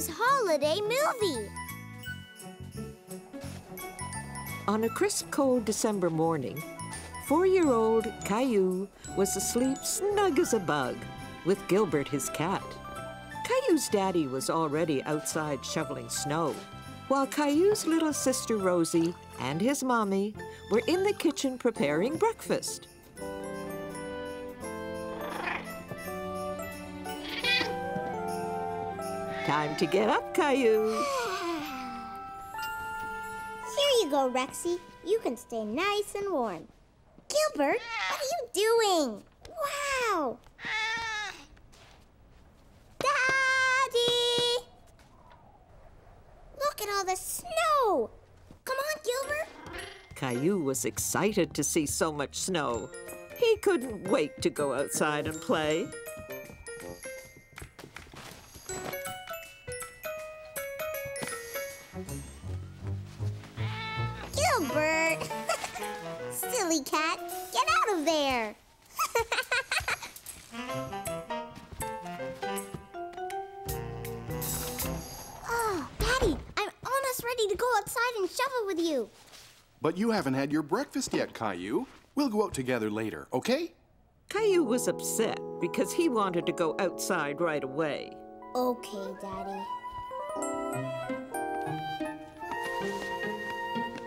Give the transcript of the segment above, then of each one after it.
Caillou's holiday movie. On a crisp, cold December morning, 4-year-old Caillou was asleep snug as a bug with Gilbert, his cat. Caillou's daddy was already outside shoveling snow, while Caillou's little sister Rosie and his mommy were in the kitchen preparing breakfast. Time to get up, Caillou. Here you go, Rexy. You can stay nice and warm. Gilbert, what are you doing? Wow! Daddy! Look at all the snow! Come on, Gilbert. Caillou was excited to see so much snow. He couldn't wait to go outside and play. Gilbert! Silly cat, get out of there! Oh, Daddy, I'm almost ready to go outside and shovel with you. But you haven't had your breakfast yet, Caillou. We'll go out together later, okay? Caillou was upset because he wanted to go outside right away. Okay, Daddy.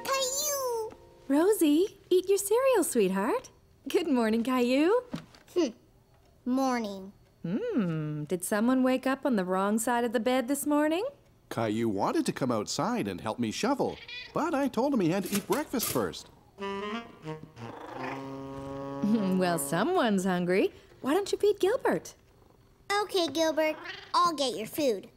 Caillou! Rosie, eat your cereal, sweetheart. Good morning, Caillou. Morning. Did someone wake up on the wrong side of the bed this morning? Caillou wanted to come outside and help me shovel, but I told him he had to eat breakfast first. Well, someone's hungry. Why don't you feed Gilbert? Okay, Gilbert, I'll get your food.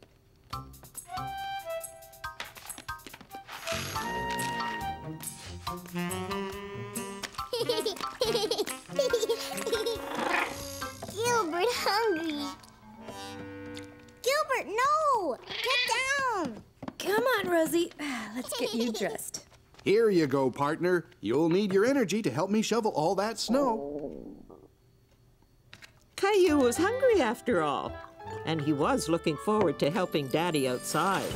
Gilbert hungry. Gilbert, no! Get down! Come on, Rosie. Let's get you dressed. Here you go, partner. You'll need your energy to help me shovel all that snow. Caillou was hungry after all, and he was looking forward to helping Daddy outside.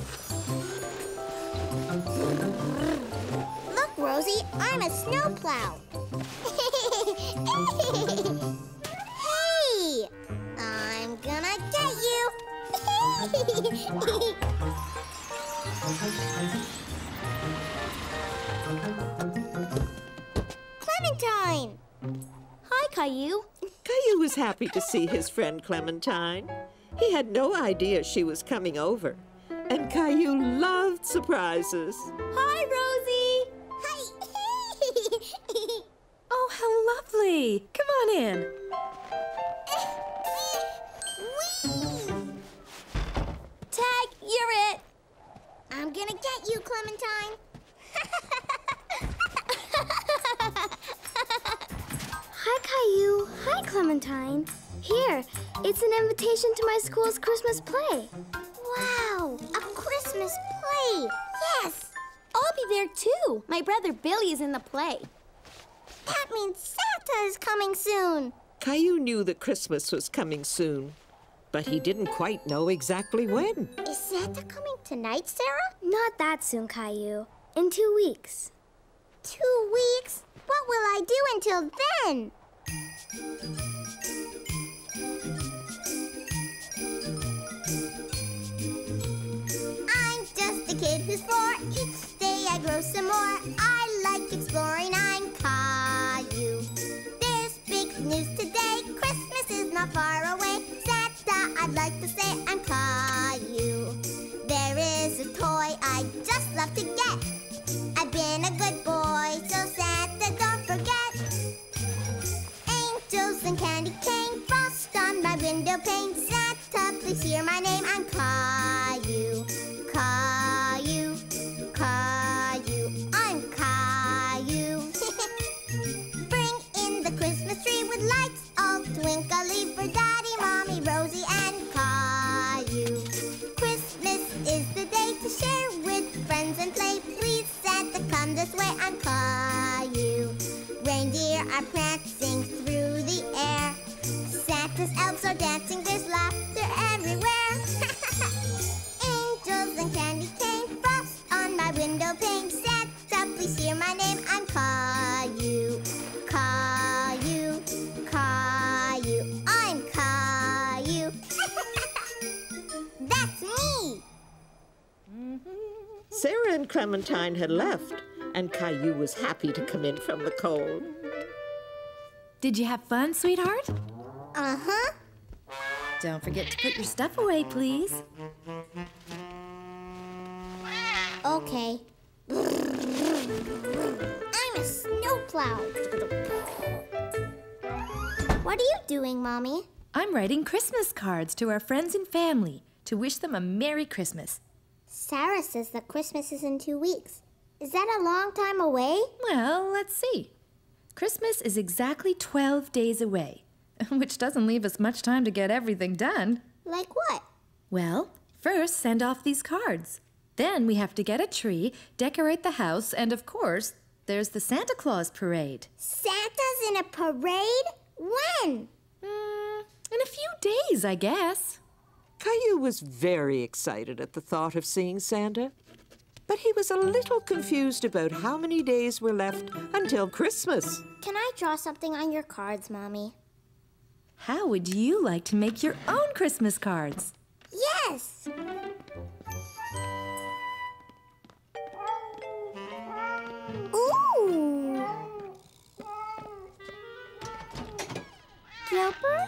Look, Rosie, I'm a snowplow. Hey! I'm gonna get you. Clementine! Hi, Caillou. Caillou was happy to see his friend Clementine. He had no idea she was coming over, and Caillou loved surprises. Hi, Rosie. Hi. Oh, how lovely. Come on in. Whee! Tag, you're it. I'm gonna get you, Clementine. Hi, Caillou. Hi, Clementine. Here, it's an invitation to my school's Christmas play. Wow, a Christmas play. Yes. I'll be there, too. My brother Billy is in the play. That means Santa is coming soon. Caillou knew that Christmas was coming soon, but he didn't quite know exactly when. Is Santa coming tonight, Sarah? Not that soon, Caillou. In 2 weeks. 2 weeks? What will I do until then? I'm just a kid who's 4. Each day I grow some more. I like exploring. I'm Caillou. There's big news today. Christmas is not far away. Santa, I'd like to say I'm Caillou. There is a toy I just love to get. I've been a good boy, so Santa, don't forget. Angels and candy cane, frost on my window pane. Santa, please hear my name. I'm Caillou. Caillou, Caillou, I'm Caillou. Bring in the Christmas tree with lights all twinkly for Daddy, Mommy, Rosie, and Caillou. Christmas is the day to share with friends and play. Please, Santa, come this way. I'm Caillou. Reindeer are prancing through the air. Santa's elves are dancing. There's laughter everywhere. Clementine had left, and Caillou was happy to come in from the cold. Did you have fun, sweetheart? Uh-huh. Don't forget to put your stuff away, please. Okay. I'm a snowplow. What are you doing, Mommy? I'm writing Christmas cards to our friends and family to wish them a Merry Christmas. Sarah says that Christmas is in 2 weeks. Is that a long time away? Well, let's see. Christmas is exactly 12 days away, which doesn't leave us much time to get everything done. Like what? Well, first send off these cards. Then we have to get a tree, decorate the house, and of course, there's the Santa Claus parade. Santa's in a parade? When? In a few days, I guess. Caillou was very excited at the thought of seeing Santa, but he was a little confused about how many days were left until Christmas. Can I draw something on your cards, Mommy? How would you like to make your own Christmas cards? Yes! Ooh! Gilbert?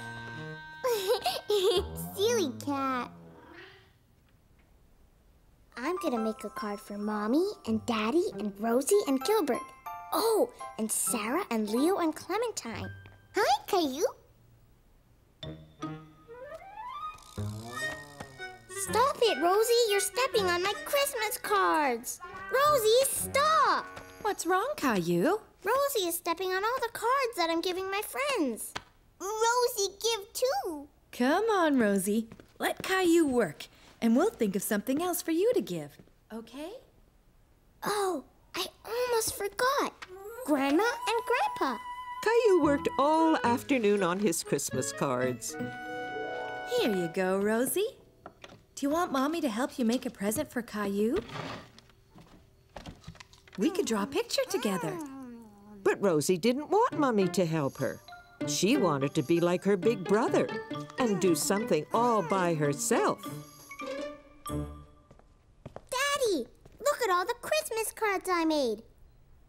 Silly cat. I'm gonna make a card for Mommy and Daddy and Rosie and Gilbert. Oh, and Sarah and Leo and Clementine. Hi, Caillou. Stop it, Rosie. You're stepping on my Christmas cards. Rosie, stop. What's wrong, Caillou? Rosie is stepping on all the cards that I'm giving my friends. Rosie, give too. Come on, Rosie. Let Caillou work, and we'll think of something else for you to give, okay? Oh, I almost forgot. Grandma and Grandpa. Caillou worked all afternoon on his Christmas cards. Here you go, Rosie. Do you want Mommy to help you make a present for Caillou? We could draw a picture together. But Rosie didn't want Mummy to help her. She wanted to be like her big brother and do something all by herself. Daddy, look at all the Christmas cards I made.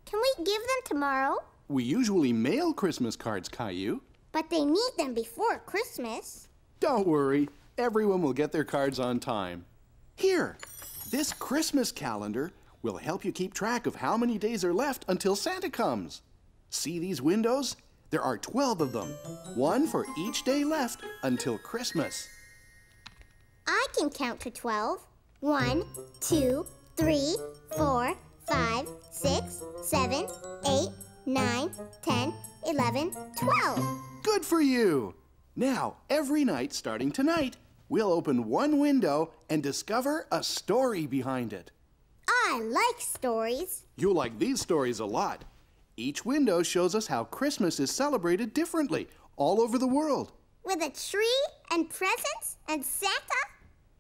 Can we give them tomorrow? We usually mail Christmas cards, Caillou. But they need them before Christmas. Don't worry. Everyone will get their cards on time. Here, this Christmas calendar will help you keep track of how many days are left until Santa comes. See these windows? There are 12 of them, one for each day left until Christmas. I can count to 12. 1, 2, 3, 4, 5, 6, 7, 8, 9, 10, 11, 12. Good for you! Now, every night starting tonight, we'll open one window and discover a story behind it. I like stories. You'll like these stories a lot. Each window shows us how Christmas is celebrated differently all over the world. With a tree and presents and Santa?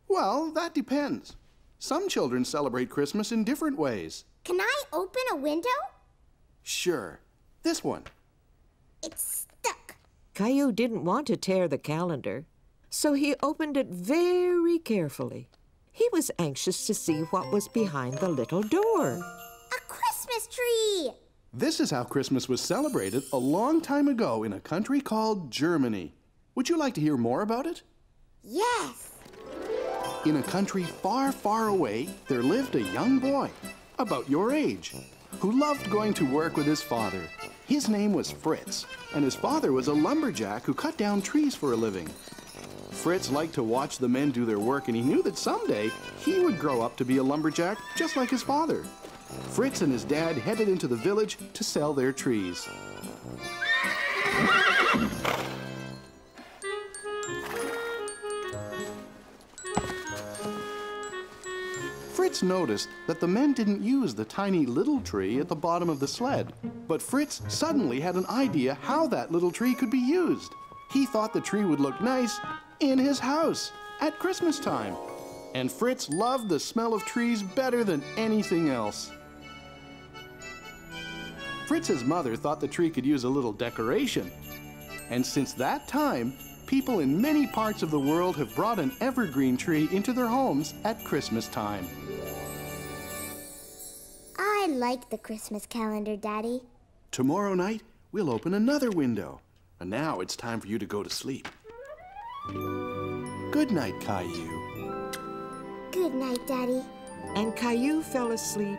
Well, that depends. Some children celebrate Christmas in different ways. Can I open a window? Sure. This one. It's stuck. Caillou didn't want to tear the calendar, so he opened it very carefully. He was anxious to see what was behind the little door. A Christmas tree! This is how Christmas was celebrated a long time ago in a country called Germany. Would you like to hear more about it? Yes. In a country far, far away, there lived a young boy, about your age, who loved going to work with his father. His name was Fritz, and his father was a lumberjack who cut down trees for a living. Fritz liked to watch the men do their work, and he knew that someday he would grow up to be a lumberjack just like his father. Fritz and his dad headed into the village to sell their trees. Fritz noticed that the men didn't use the tiny little tree at the bottom of the sled. But Fritz suddenly had an idea how that little tree could be used. He thought the tree would look nice in his house at Christmas time. And Fritz loved the smell of trees better than anything else. Fritz's mother thought the tree could use a little decoration. And since that time, people in many parts of the world have brought an evergreen tree into their homes at Christmas time. like the Christmas calendar, Daddy. Tomorrow night, we'll open another window. And now it's time for you to go to sleep. Good night, Caillou. Good night, Daddy. And Caillou fell asleep,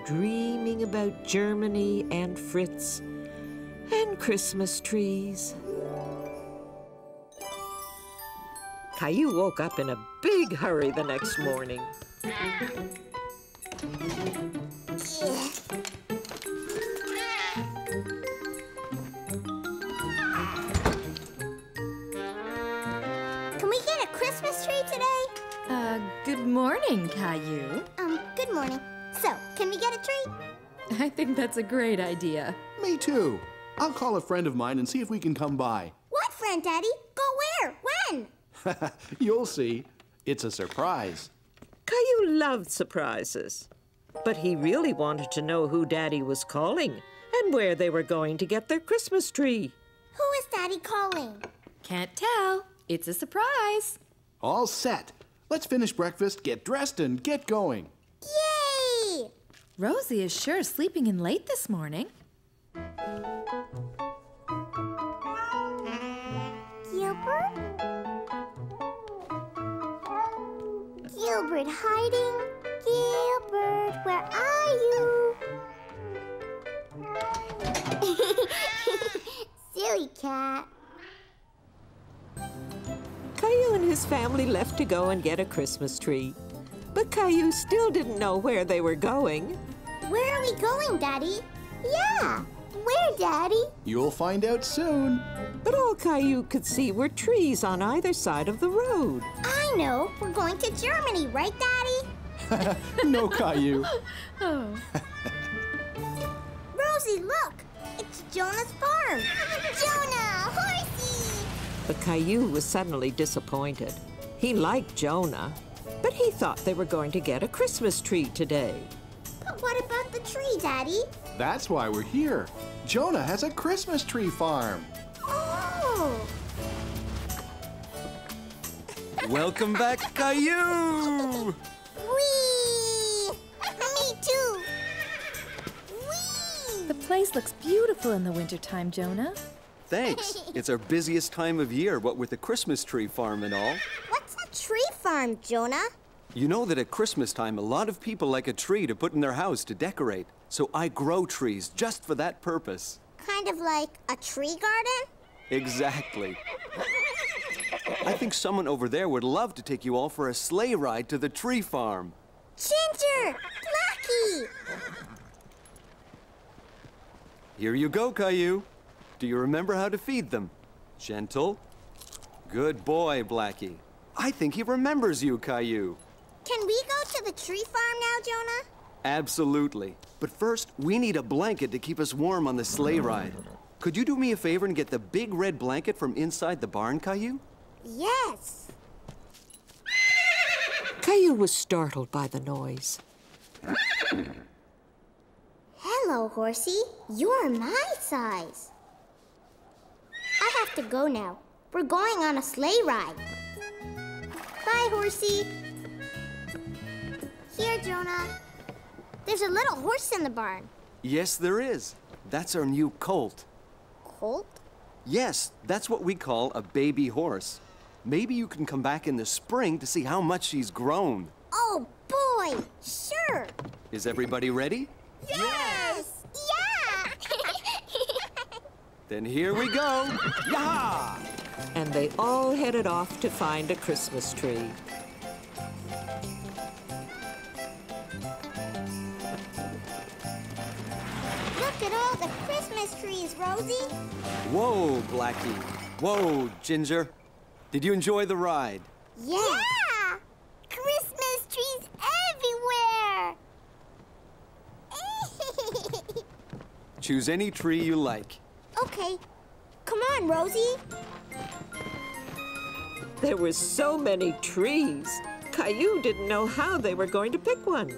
dreaming about Germany and Fritz and Christmas trees. Caillou woke up in a big hurry the next morning. Can we get a Christmas tree today? Good morning, Caillou. Good morning. So, can we get a tree? I think that's a great idea. Me too. I'll call a friend of mine and see if we can come by. What friend, Daddy? Go where? When? You'll see. It's a surprise. Caillou loved surprises, but he really wanted to know who Daddy was calling and where they were going to get their Christmas tree. Who is Daddy calling? Can't tell. It's a surprise. All set. Let's finish breakfast, get dressed, and get going. Yay! Rosie is sure sleeping in late this morning. Gilbert? Gilbert hiding? Gilbert, where are you? Silly cat. Caillou and his family left to go and get a Christmas tree. But Caillou still didn't know where they were going. Where are we going, Daddy? Yeah, where, Daddy? You'll find out soon. But all Caillou could see were trees on either side of the road. I know. We're going to Germany, right, Daddy? No, Caillou. Oh. Rosie, look! It's Jonah's farm! Jonah! Horsey! But Caillou was suddenly disappointed. He liked Jonah, but he thought they were going to get a Christmas tree today. But what about the tree, Daddy? That's why we're here. Jonah has a Christmas tree farm. Oh! Welcome back, Caillou! Whee! Me too! Whee! The place looks beautiful in the wintertime, Jonah. Thanks. It's our busiest time of year, what with the Christmas tree farm and all. What's a tree farm, Jonah? You know that at Christmas time, a lot of people like a tree to put in their house to decorate. So I grow trees just for that purpose. Kind of like a tree garden? Exactly. I think someone over there would love to take you all for a sleigh ride to the tree farm. Ginger! Blackie! Here you go, Caillou. Do you remember how to feed them? Gentle. Good boy, Blackie. I think he remembers you, Caillou. Can we go to the tree farm now, Jonah? Absolutely. But first, we need a blanket to keep us warm on the sleigh ride. Could you do me a favor and get the big red blanket from inside the barn, Caillou? Yes. Caillou was startled by the noise. Hello, Horsey. You're my size. I have to go now. We're going on a sleigh ride. Bye, Horsey. Here, Jonah. There's a little horse in the barn. Yes, there is. That's our new colt. Colt? Yes, that's what we call a baby horse. Maybe you can come back in the spring to see how much she's grown. Oh, boy! Sure! Is everybody ready? Yes! Yeah! Then here we go. Yah! And they all headed off to find a Christmas tree. Look at all the Christmas trees, Rosie. Whoa, Blackie. Whoa, Ginger. Did you enjoy the ride? Yeah! Christmas trees everywhere! Choose any tree you like. Okay. Come on, Rosie. There were so many trees. Caillou didn't know how they were going to pick one.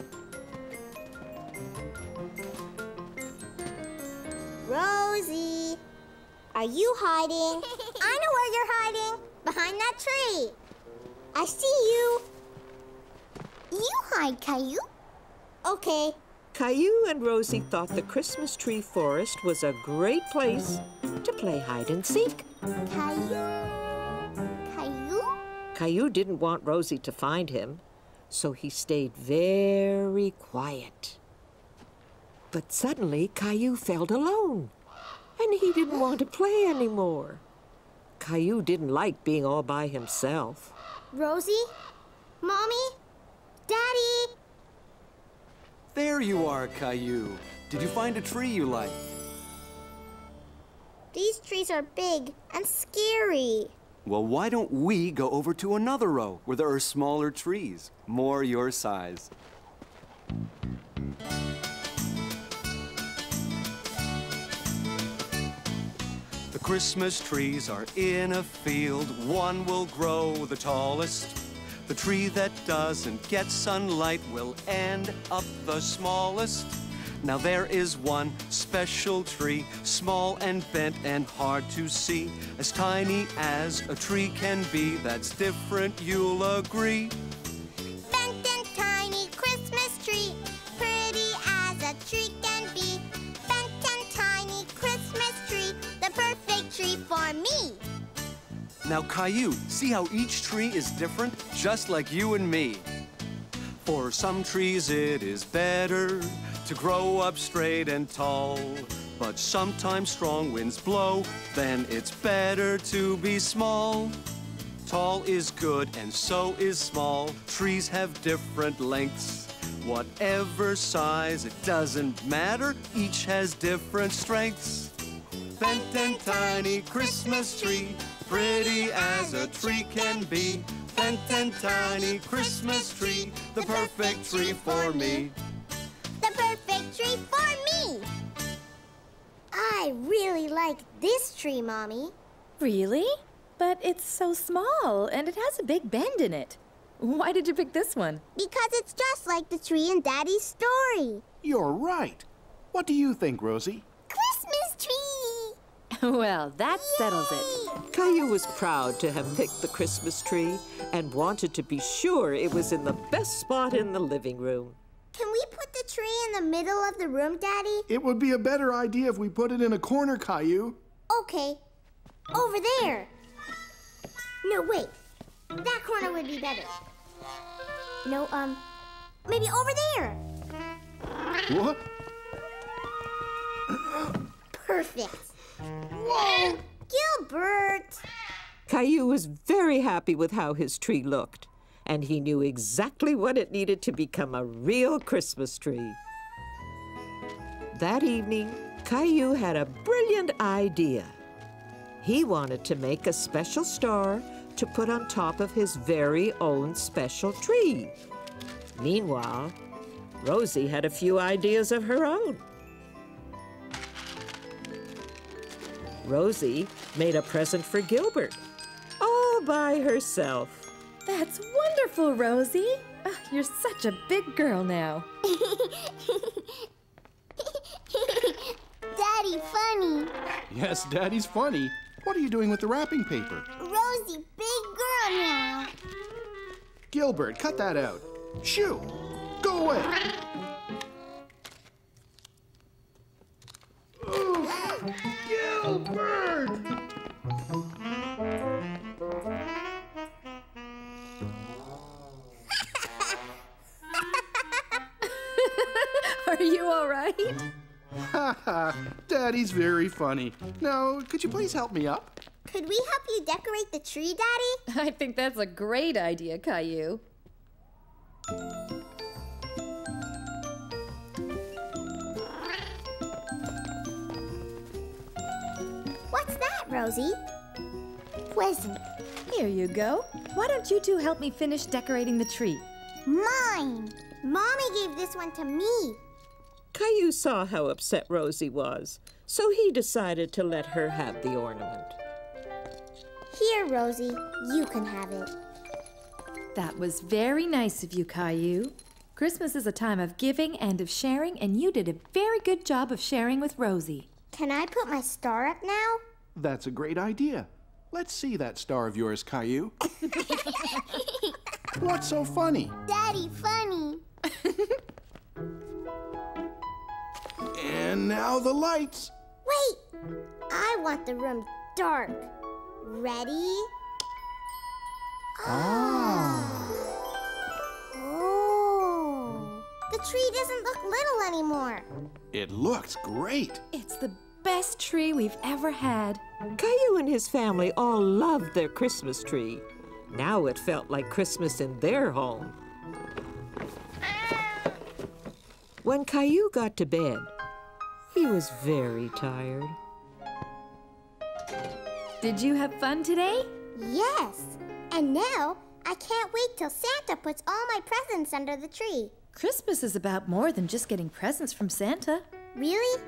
Rosie, are you hiding? I know where you're hiding. Behind that tree. I see you. You hide, Caillou. Okay, Caillou and Rosie thought the Christmas tree forest was a great place to play hide and seek. Caillou? Caillou? Caillou didn't want Rosie to find him, so he stayed very quiet. But suddenly, Caillou felt alone, and he didn't want to play anymore. Caillou didn't like being all by himself. Rosie? Mommy? Daddy? There you are, Caillou. Did you find a tree you like? These trees are big and scary. Well, why don't we go over to another row where there are smaller trees, more your size? The Christmas trees are in a field. One will grow the tallest. The tree that doesn't get sunlight will end up the smallest. Now there is one special tree, small and bent and hard to see, as tiny as a tree can be. That's different, you'll agree. Bent and tiny Christmas tree, pretty as a tree can be. Bent and tiny Christmas tree, the perfect tree for me. Now, Caillou, see how each tree is different, just like you and me. For some trees it is better to grow up straight and tall, but sometimes strong winds blow, then it's better to be small. Tall is good and so is small. Trees have different lengths. Whatever size, it doesn't matter, each has different strengths. Bent and tiny Christmas tree, pretty as a tree can be. Bent and tiny Christmas tree, the perfect tree for me. The perfect tree for me. I really like this tree, Mommy. Really? But it's so small, and it has a big bend in it. Why did you pick this one? Because it's just like the tree in Daddy's story. You're right. What do you think, Rosie? Christmas tree! Well, that settles it. Caillou was proud to have picked the Christmas tree and wanted to be sure it was in the best spot in the living room. Can we put the tree in the middle of the room, Daddy? It would be a better idea if we put it in a corner, Caillou. Okay. Over there. No, wait. That corner would be better. No, maybe over there. What? Perfect. Whoa! Gilbert! Caillou was very happy with how his tree looked, and he knew exactly what it needed to become a real Christmas tree. That evening, Caillou had a brilliant idea. He wanted to make a special star to put on top of his very own special tree. Meanwhile, Rosie had a few ideas of her own. Rosie made a present for Gilbert, all by herself. That's wonderful, Rosie. You're such a big girl now. Daddy, funny. Yes, Daddy's funny. What are you doing with the wrapping paper? Rosie, big girl now. Gilbert, cut that out. Shoo! Go away! Ooh, Gilbert! Are you all right? Ha ha! Daddy's very funny. Now, could you please help me up? Could we help you decorate the tree, Daddy? I think that's a great idea, Caillou. What's that, Rosie? Present. Here you go. Why don't you two help me finish decorating the tree? Mine. Mommy gave this one to me. Caillou saw how upset Rosie was, so he decided to let her have the ornament. Here, Rosie. You can have it. That was very nice of you, Caillou. Christmas is a time of giving and of sharing, and you did a very good job of sharing with Rosie. Can I put my star up now? That's a great idea. Let's see that star of yours, Caillou. What's so funny? Daddy, funny. And now the lights. Wait! I want the room dark. Ready? Oh. The tree doesn't look little anymore. It looks great. It's the best tree we've ever had. Caillou and his family all loved their Christmas tree. Now it felt like Christmas in their home. When Caillou got to bed, he was very tired. Did you have fun today? Yes. And now I can't wait till Santa puts all my presents under the tree. Christmas is about more than just getting presents from Santa. Really?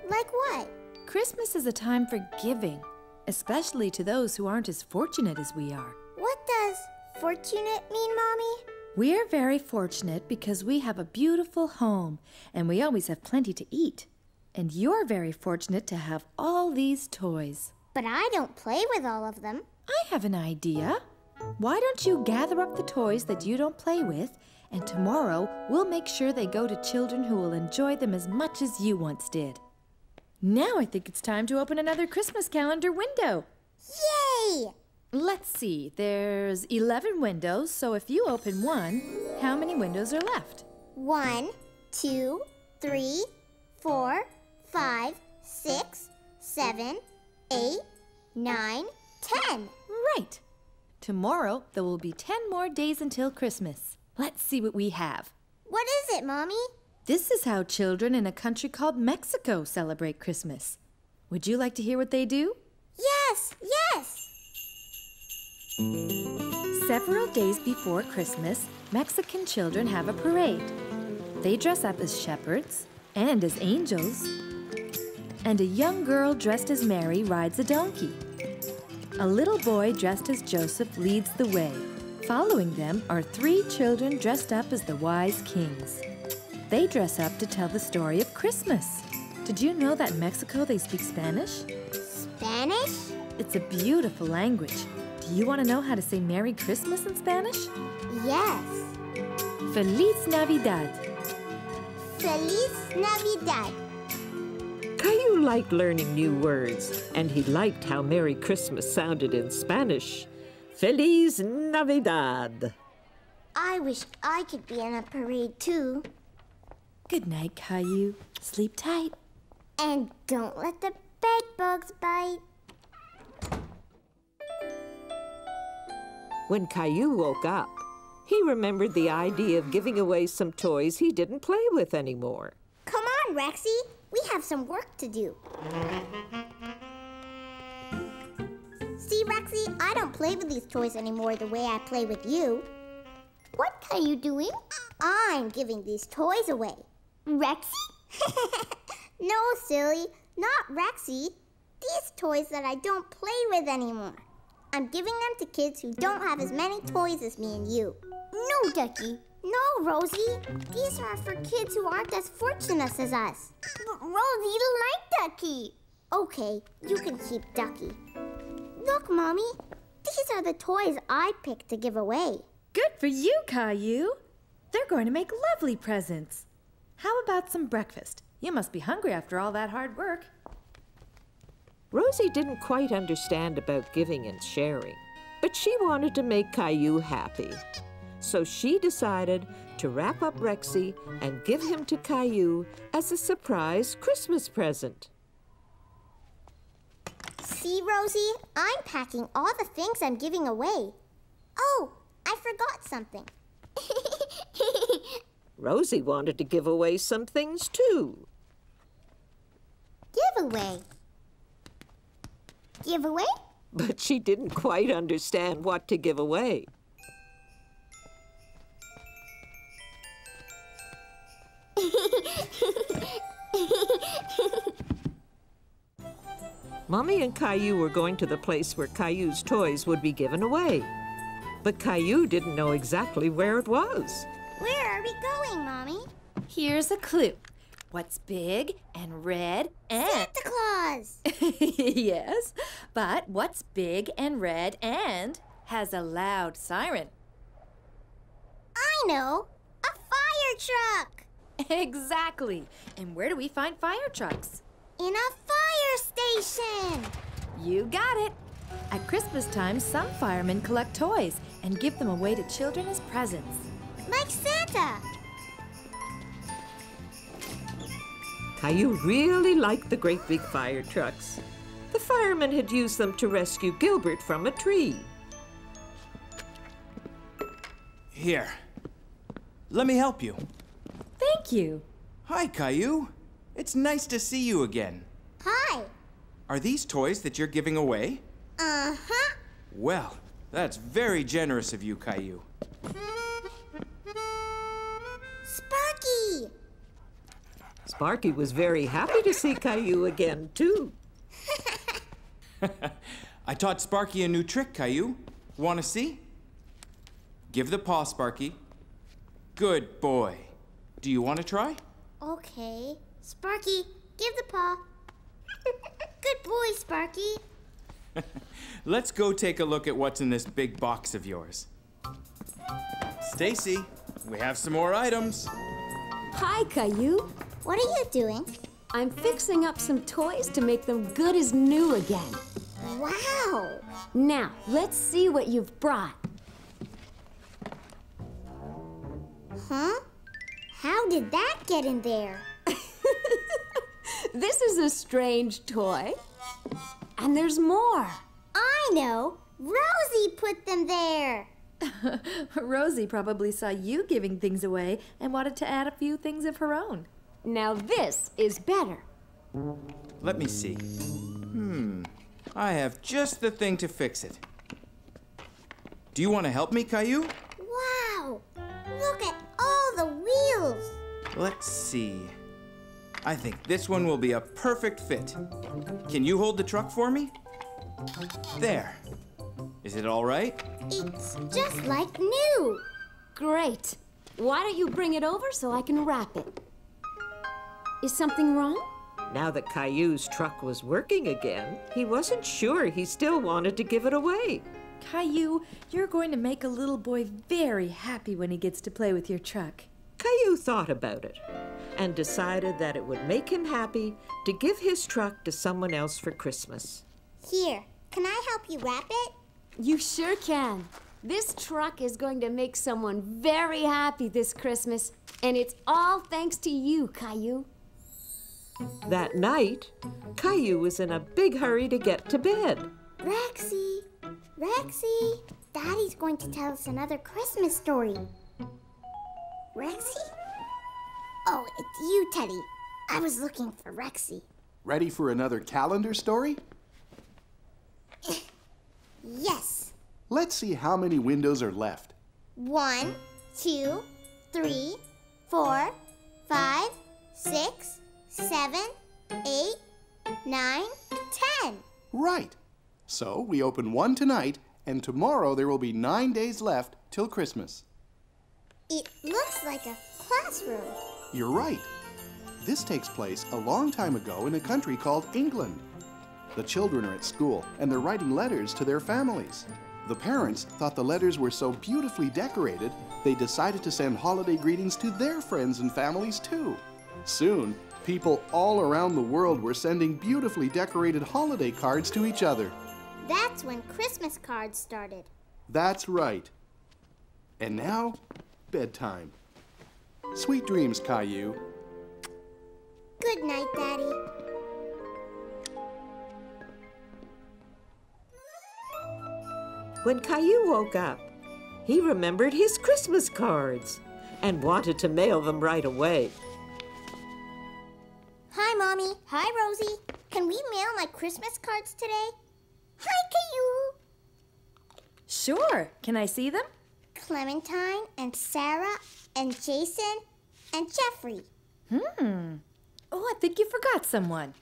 Like what? Christmas is a time for giving, especially to those who aren't as fortunate as we are. What does fortunate mean, Mommy? We're very fortunate because we have a beautiful home and we always have plenty to eat. And you're very fortunate to have all these toys. But I don't play with all of them. I have an idea. Why don't you gather up the toys that you don't play with, and tomorrow we'll make sure they go to children who will enjoy them as much as you once did. Now I think it's time to open another Christmas calendar window. Yay! Let's see, there's 11 windows, so if you open one, how many windows are left? 1, 2, 3, 4, 5, 6, 7, 8, 9, 10. Right. Tomorrow, there will be 10 more days until Christmas. Let's see what we have. What is it, Mommy? This is how children in a country called Mexico celebrate Christmas. Would you like to hear what they do? Yes, yes! Several days before Christmas, Mexican children have a parade. They dress up as shepherds and as angels. And a young girl dressed as Mary rides a donkey. A little boy dressed as Joseph leads the way. Following them are 3 children dressed up as the wise kings. They dress up to tell the story of Christmas. Did you know that in Mexico they speak Spanish? Spanish? It's a beautiful language. Do you want to know how to say Merry Christmas in Spanish? Yes. Feliz Navidad. Feliz Navidad. Caillou liked learning new words, and he liked how Merry Christmas sounded in Spanish. Feliz Navidad. I wish I could be in a parade too. Good night, Caillou. Sleep tight. And don't let the bed bugs bite. When Caillou woke up, he remembered the idea of giving away some toys he didn't play with anymore. Come on, Rexy. We have some work to do. See, Rexy, I don't play with these toys anymore the way I play with you. What are you doing? I'm giving these toys away. Rexy? No, silly, not Rexy. These toys that I don't play with anymore. I'm giving them to kids who don't have as many toys as me and you. No, Ducky. No, Rosie. These are for kids who aren't as fortunate as us. But Rosie, you like Ducky. Okay, you can keep Ducky. Look, Mommy. These are the toys I picked to give away. Good for you, Caillou. They're going to make lovely presents. How about some breakfast? You must be hungry after all that hard work. Rosie didn't quite understand about giving and sharing, but she wanted to make Caillou happy. So she decided to wrap up Rexy and give him to Caillou as a surprise Christmas present. See, Rosie? I'm packing all the things I'm giving away. Oh, I forgot something. Rosie wanted to give away some things too. Giveaway. Giveaway? But she didn't quite understand what to give away. Mommy and Caillou were going to the place where Caillou's toys would be given away. But Caillou didn't know exactly where it was. Where are we going, Mommy? Here's a clue. What's big and red and... Santa Claus! Yes, but what's big and red and has a loud siren? I know! A fire truck! Exactly. And where do we find fire trucks? In a fire station! You got it. At Christmas time, some firemen collect toys and give them away to children as presents. Like Santa! Caillou really liked the great big fire trucks. The firemen had used them to rescue Gilbert from a tree. Here. Let me help you. Thank you. Hi, Caillou. It's nice to see you again. Hi! Are these toys that you're giving away? Uh-huh. Well, that's very generous of you, Caillou. Sparky! Sparky was very happy to see Caillou again, too. I taught Sparky a new trick, Caillou. Want to see? Give the paw, Sparky. Good boy. Do you want to try? Okay. Sparky, give the paw. Good boy, Sparky. Let's go take a look at what's in this big box of yours. Stacy, we have some more items. Hi, Caillou. What are you doing? I'm fixing up some toys to make them good as new again. Wow! Now, let's see what you've brought. Huh? How did that get in there? This is a strange toy. And there's more. I know! Rosie put them there! Rosie probably saw you giving things away and wanted to add a few things of her own. Now this is better. Let me see. I have just the thing to fix it. Do you want to help me, Caillou? Wow! Look at all the wheels! Let's see. I think this one will be a perfect fit. Can you hold the truck for me? There. Is it all right? It's just like new! Great. Why don't you bring it over so I can wrap it? Is something wrong? Now that Caillou's truck was working again, he wasn't sure he still wanted to give it away. Caillou, you're going to make a little boy very happy when he gets to play with your truck. Caillou thought about it and decided that it would make him happy to give his truck to someone else for Christmas. Here, can I help you wrap it? You sure can. This truck is going to make someone very happy this Christmas, and it's all thanks to you, Caillou. That night, Caillou was in a big hurry to get to bed. Rexy! Rexy! Daddy's going to tell us another Christmas story. Rexy? Oh, it's you, Teddy. I was looking for Rexy. Ready for another calendar story? Yes. Let's see how many windows are left. 1, 2, 3, 4, 5, 6, 7, 8, 9, 10. Right. So we open one tonight, and tomorrow there will be 9 days left till Christmas. It looks like a classroom. You're right. This takes place a long time ago in a country called England. The children are at school, and they're writing letters to their families. The parents thought the letters were so beautifully decorated, they decided to send holiday greetings to their friends and families too. Soon, people all around the world were sending beautifully decorated holiday cards to each other. That's when Christmas cards started. That's right. And now, bedtime. Sweet dreams, Caillou. Good night, Daddy. When Caillou woke up, he remembered his Christmas cards and wanted to mail them right away. Hi, Mommy. Hi, Rosie. Can we mail my Christmas cards today? Hi, Caillou. Sure. Can I see them? Clementine and Sarah and Jason and Jeffrey. Oh, I think you forgot someone.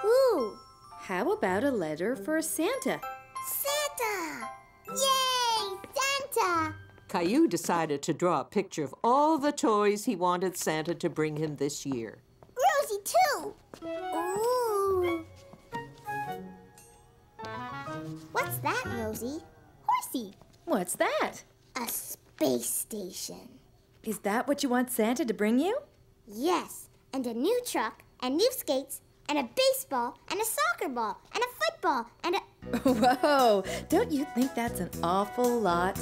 Who? How about a letter for Santa? Santa! Yay! Santa! Caillou decided to draw a picture of all the toys he wanted Santa to bring him this year. Rosie, too! Ooh! What's that, Rosie? Horsey. What's that? A space station. Is that what you want Santa to bring you? Yes, and a new truck, and new skates, and a baseball, and a soccer ball, and a football, and a... Whoa! Don't you think that's an awful lot?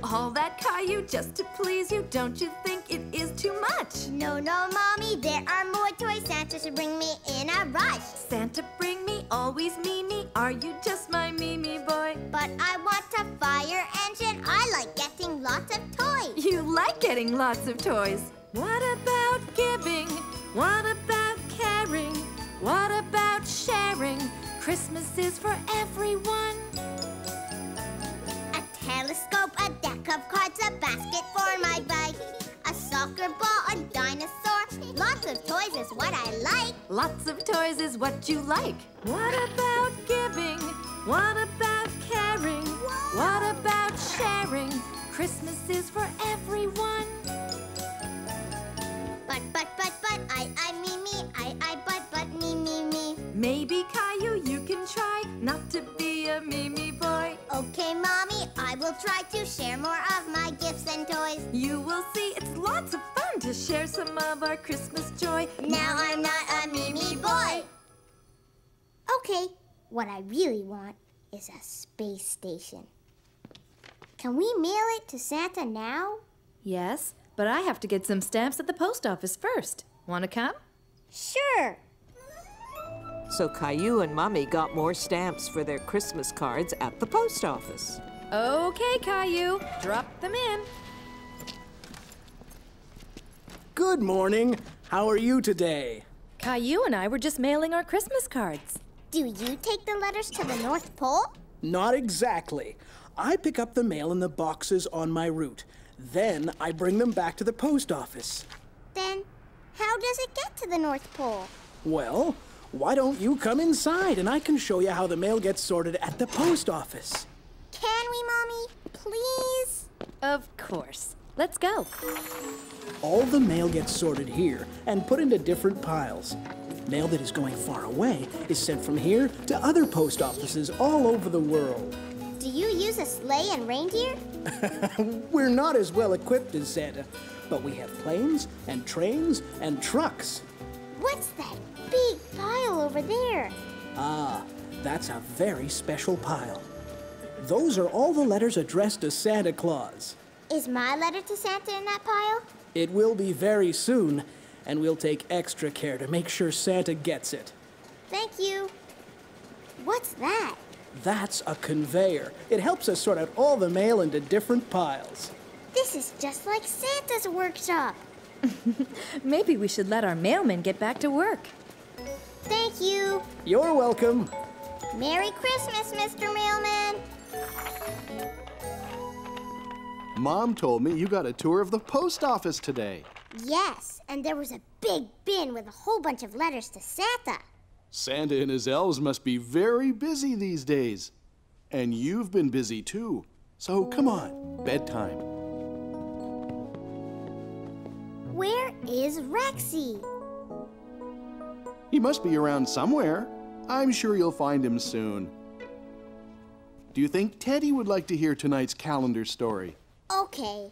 All that, Caillou, just to please you. Don't you think it is too much? No, Mommy, there are more toys. Santa should bring me in a rush. Santa, bring me, always me. Are you just my Mimi boy? But I want a fire engine. I like getting lots of toys. You like getting lots of toys. What about giving? What about caring? What about sharing? Christmas is for everyone. A telescope, a deck of cards, a basket for my bike, a soccer ball, a dinosaur. Lots of toys is what I like. Lots of toys is what you like. What about giving? What about caring? What about sharing? Christmas is for everyone. Me. Maybe, Caillou, you can try not to be a Mimi boy. Okay, Mommy, I will try to share more of my gifts and toys. You will see it's lots of fun to share some of our Christmas joy. Now I'm not a Mimi boy. Okay, what I really want is a space station. Can we mail it to Santa now? Yes, but I have to get some stamps at the post office first. Want to come? Sure. So Caillou and Mommy got more stamps for their Christmas cards at the post office. Okay, Caillou, drop them in. Good morning. How are you today? Caillou and I were just mailing our Christmas cards. Do you take the letters to the North Pole? Not exactly. I pick up the mail in the boxes on my route. Then I bring them back to the post office. Then how does it get to the North Pole? Well, why don't you come inside and I can show you how the mail gets sorted at the post office. Can we, Mommy? Please? Of course. Let's go. All the mail gets sorted here and put into different piles. Mail that is going far away is sent from here to other post offices all over the world. Do you use a sleigh and reindeer? We're not as well equipped as Santa, but we have planes and trains and trucks. What's that big pile over there? Ah, that's a very special pile. Those are all the letters addressed to Santa Claus. Is my letter to Santa in that pile? It will be very soon, and we'll take extra care to make sure Santa gets it. Thank you. What's that? That's a conveyor. It helps us sort out all the mail into different piles. This is just like Santa's workshop. Maybe we should let our mailman get back to work. Thank you. You're welcome. Merry Christmas, Mr. Mailman. Mom told me you got a tour of the post office today. Yes, and there was a big bin with a whole bunch of letters to Santa. Santa and his elves must be very busy these days. And you've been busy too. So come on, bedtime. Where is Rexy? He must be around somewhere. I'm sure you'll find him soon. Do you think Teddy would like to hear tonight's calendar story? Okay.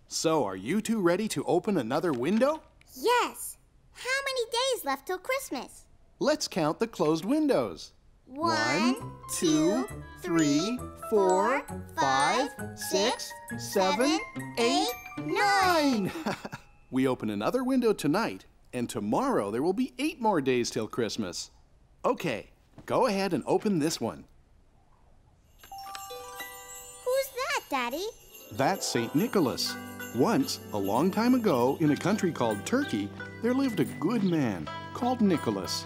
So, are you two ready to open another window? Yes. How many days left till Christmas? Let's count the closed windows. 1, 2, 3, 4, 5, 6, 7, 8, 9. We open another window tonight, and tomorrow there will be 8 more days till Christmas. Okay, go ahead and open this one. Who's that, Daddy? That's St. Nicholas. Once, a long time ago, in a country called Turkey, there lived a good man called Nicholas.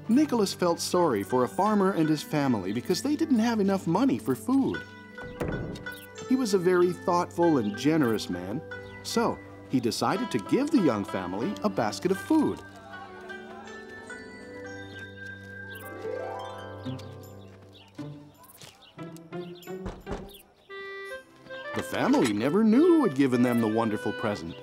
Nicholas felt sorry for a farmer and his family because they didn't have enough money for food. He was a very thoughtful and generous man, so he decided to give the young family a basket of food. The family never knew who had given them the wonderful present.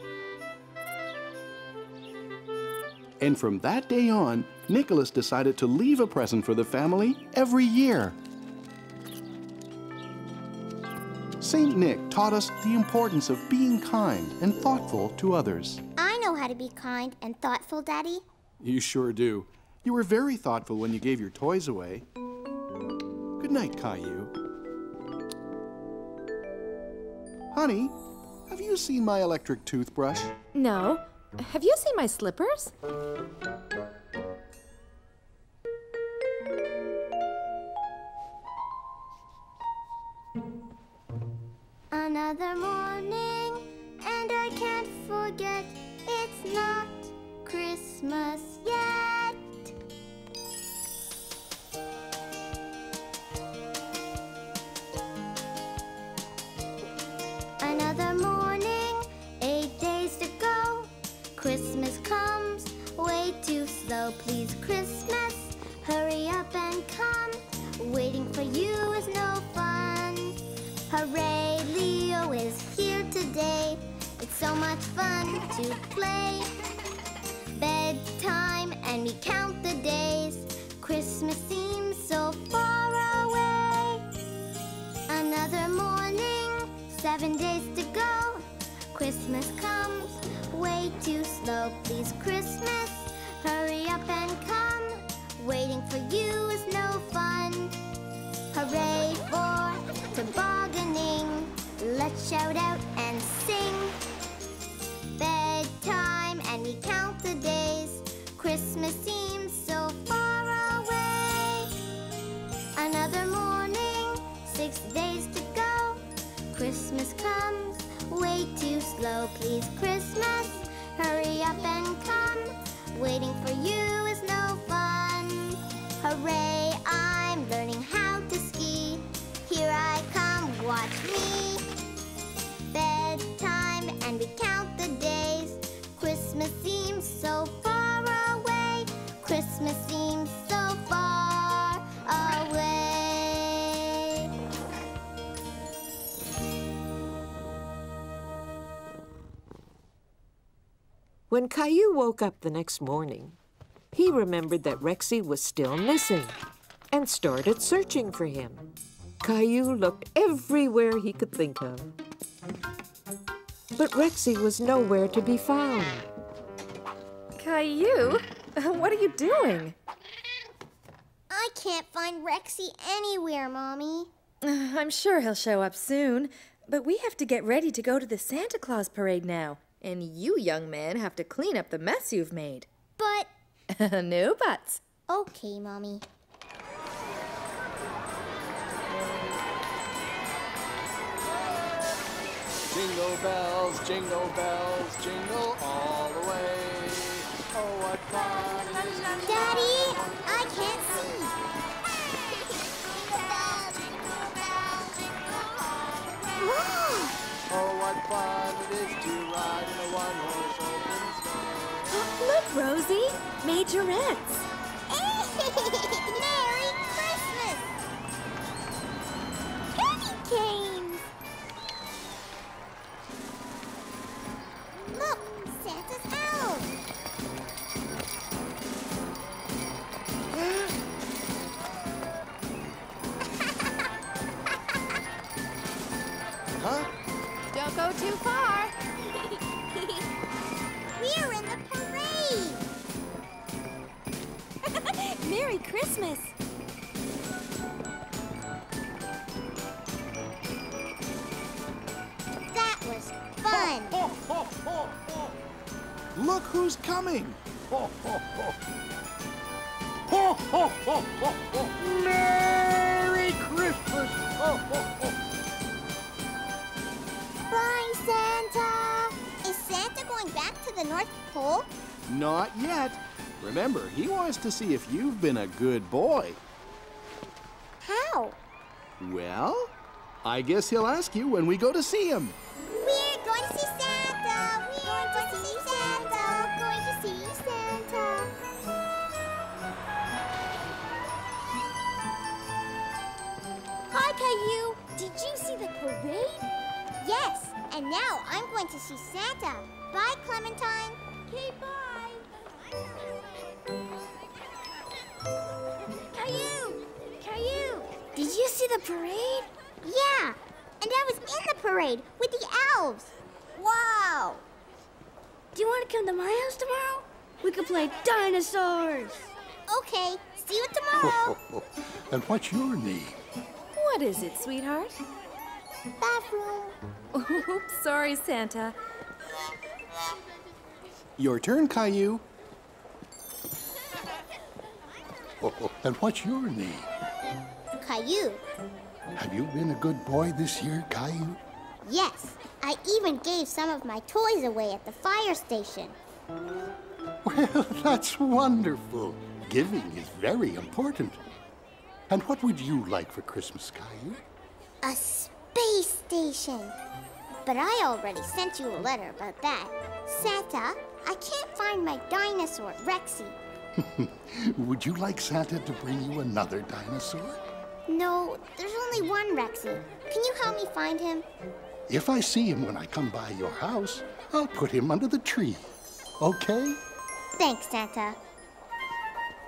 And from that day on, Nicholas decided to leave a present for the family every year. Saint Nick taught us the importance of being kind and thoughtful to others. I know how to be kind and thoughtful, Daddy. You sure do. You were very thoughtful when you gave your toys away. Good night, Caillou. Honey, have you seen my electric toothbrush? No. Have you seen my slippers? Another morning, and I can't forget it's not Christmas yet. Another morning, 8 days to go. Christmas comes way too slow. Please, Christmas, hurry up and come. Waiting for you is no fun. Hooray, Leo is here today. It's so much fun to play. Bedtime and we count the days. Christmas seems so far away. Another morning, 7 days to go. Christmas comes way too slow. Please, Christmas, hurry up and come. Waiting for you is no fun. Hooray for tobogganing. Let's shout out and sing. Bedtime and we count the days. Christmas seems so far away. Another morning, 6 days to go. Christmas comes way too slow. Please, Christmas, hurry up and come. Waiting for you is no fun. Hooray, I'm learning how to ski. Here I come, watch me. Bedtime and we count the days. Christmas seems so far away. Christmas seems so far away. When Caillou woke up the next morning, he remembered that Rexy was still missing and started searching for him. Caillou looked everywhere he could think of. But Rexy was nowhere to be found. Caillou, what are you doing? I can't find Rexy anywhere, Mommy. I'm sure he'll show up soon, but we have to get ready to go to the Santa Claus parade now. And you, young man, have to clean up the mess you've made. But... No buts. Okay, Mommy. Jingle bells, jingle all the way. Oh, what fun! Daddy, I can't see. Whoa! Oh, what fun it is to ride in a one-horse open sleigh. Look, Rosie, majorettes. Merry Christmas! Candy canes! Look, Santa's elves! Huh? Don't go too far. We're in the parade! Merry Christmas. That was fun! Look who's coming! Merry Christmas! Bye, Santa! Is Santa going back to the North Pole? Not yet. Remember, he wants to see if you've been a good boy. How? Well, I guess he'll ask you when we go to see him. We're going to see Santa! We're going to see Santa! Going to see Santa! Hi, Caillou! Did you see the parade? Yes, and now I'm going to see Santa. Bye, Clementine. Okay, bye. Caillou! Caillou! Did you see the parade? Yeah, and I was in the parade with the elves. Wow! Do you want to come to my house tomorrow? We could play dinosaurs. Okay, see you tomorrow. And what's your name? What is it, sweetheart? Bathroom. Oops, sorry, Santa. Your turn, Caillou. And what's your name? Caillou. Have you been a good boy this year, Caillou? Yes, I even gave some of my toys away at the fire station. Well, that's wonderful. Giving is very important. And what would you like for Christmas, Caillou? A space station. But I already sent you a letter about that. Santa, I can't find my dinosaur, Rexy. Would you like Santa to bring you another dinosaur? No, there's only one Rexy. Can you help me find him? If I see him when I come by your house, I'll put him under the tree. Okay? Thanks, Santa.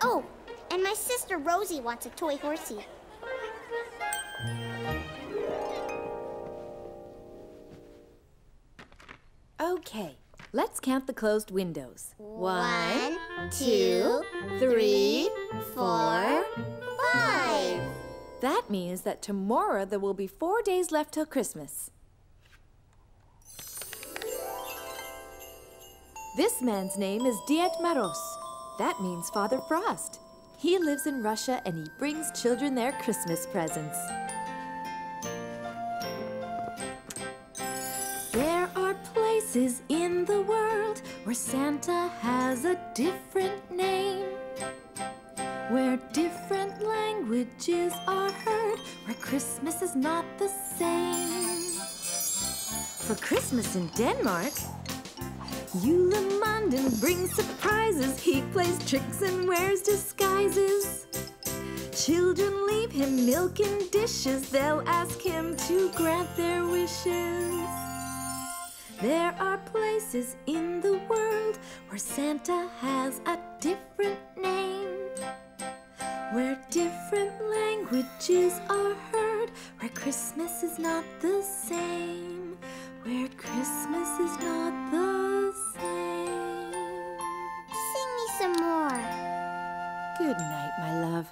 Oh, and my sister Rosie wants a toy horsey. Okay, let's count the closed windows. 1, 2, 3, 4, 5. That means that tomorrow there will be 4 days left till Christmas. This man's name is Diet Maros. That means Father Frost. He lives in Russia and he brings children their Christmas presents. There are places in the world where Santa has a different name, where different languages are heard, where Christmas is not the same. For Christmas in Denmark, Julemanden brings surprises. He plays tricks and wears disguises. Children leave him milk in dishes. They'll ask him to grant their wishes. There are places in the world where Santa has a different name, where different languages are heard, where Christmas is not the same, where Christmas is not the same. Sing me some more. Good night, my love.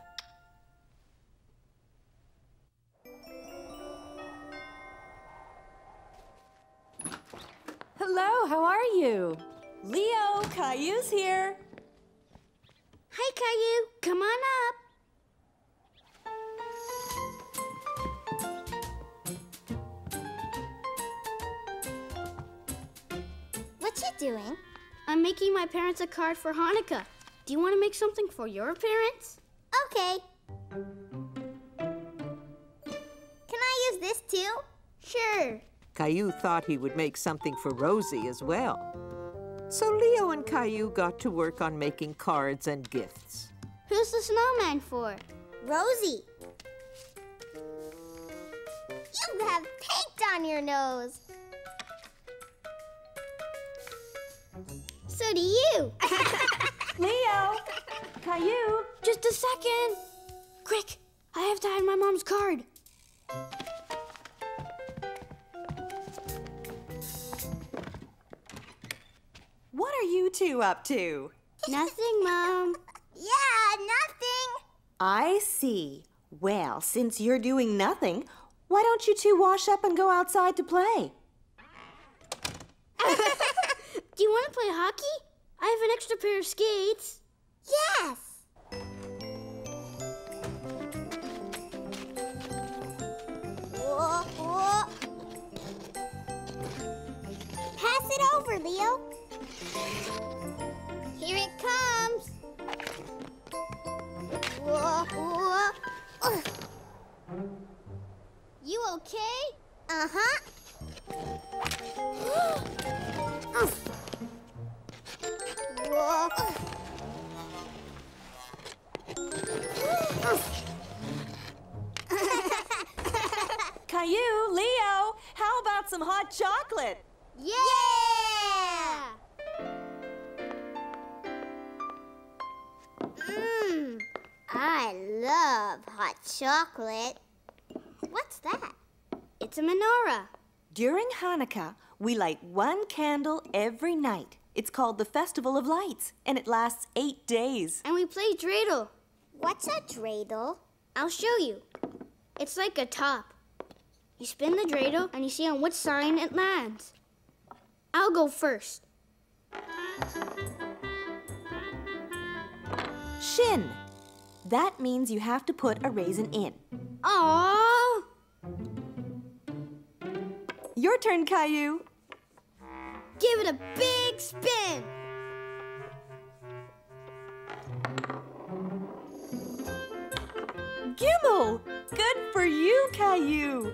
Hello, how are you? Leo, Caillou's here. Hi, Caillou. Come on up. What you doing? I'm making my parents a card for Hanukkah. Do you want to make something for your parents? Okay. Can I use this too? Sure. Caillou thought he would make something for Rosie as well. So Leo and Caillou got to work on making cards and gifts. Who's the snowman for? Rosie. You have paint on your nose. So do you. Leo, Caillou. Just a second. Quick, I have to hide my mom's card. What are you two up to? Nothing, Mom. Yeah, nothing. I see. Well, since you're doing nothing, why don't you two wash up and go outside to play? Do you want to play hockey? I have an extra pair of skates. Yes. Whoa, whoa. Pass it over, Leo. Here it comes. Whoa, whoa. Ugh. You okay? Uh-huh. Whoa. Caillou, Leo, how about some hot chocolate? Yeah! I love hot chocolate. What's that? It's a menorah. During Hanukkah, we light one candle every night. It's called the Festival of Lights, and it lasts 8 days. And we play dreidel. What's a dreidel? I'll show you. It's like a top. You spin the dreidel and you see on which sign it lands. I'll go first. Shin. That means you have to put a raisin in. Aww! Your turn, Caillou. Give it a big spin. Gimel! Good for you, Caillou.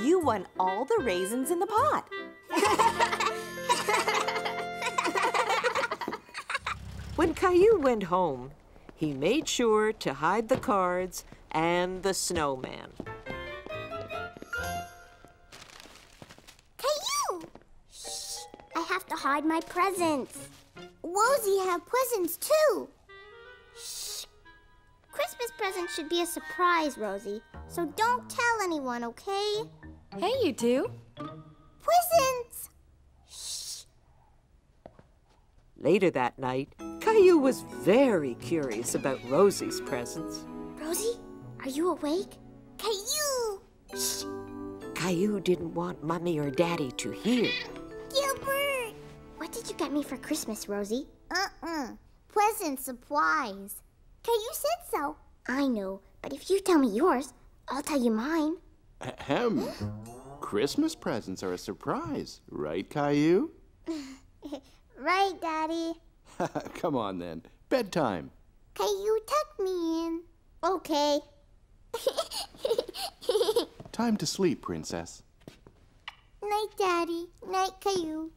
You won all the raisins in the pot. When Caillou went home, he made sure to hide the cards and the snowman. Caillou! Shh! I have to hide my presents. Rosie have presents too. Shh! Christmas presents should be a surprise, Rosie. So don't tell anyone, okay? Hey, you two. Presents! Shh! Later that night, Caillou was very curious about Rosie's presents. Rosie, are you awake? Caillou! Shh! Caillou didn't want Mommy or Daddy to hear. Gilbert! What did you get me for Christmas, Rosie? Present surprise. Caillou said so. I know, but if you tell me yours, I'll tell you mine. Ahem. Christmas presents are a surprise, right, Caillou? Right, Daddy. Come on, then. Bedtime. Caillou, tuck me in. Okay. Time to sleep, Princess. Night, Daddy. Night, Caillou.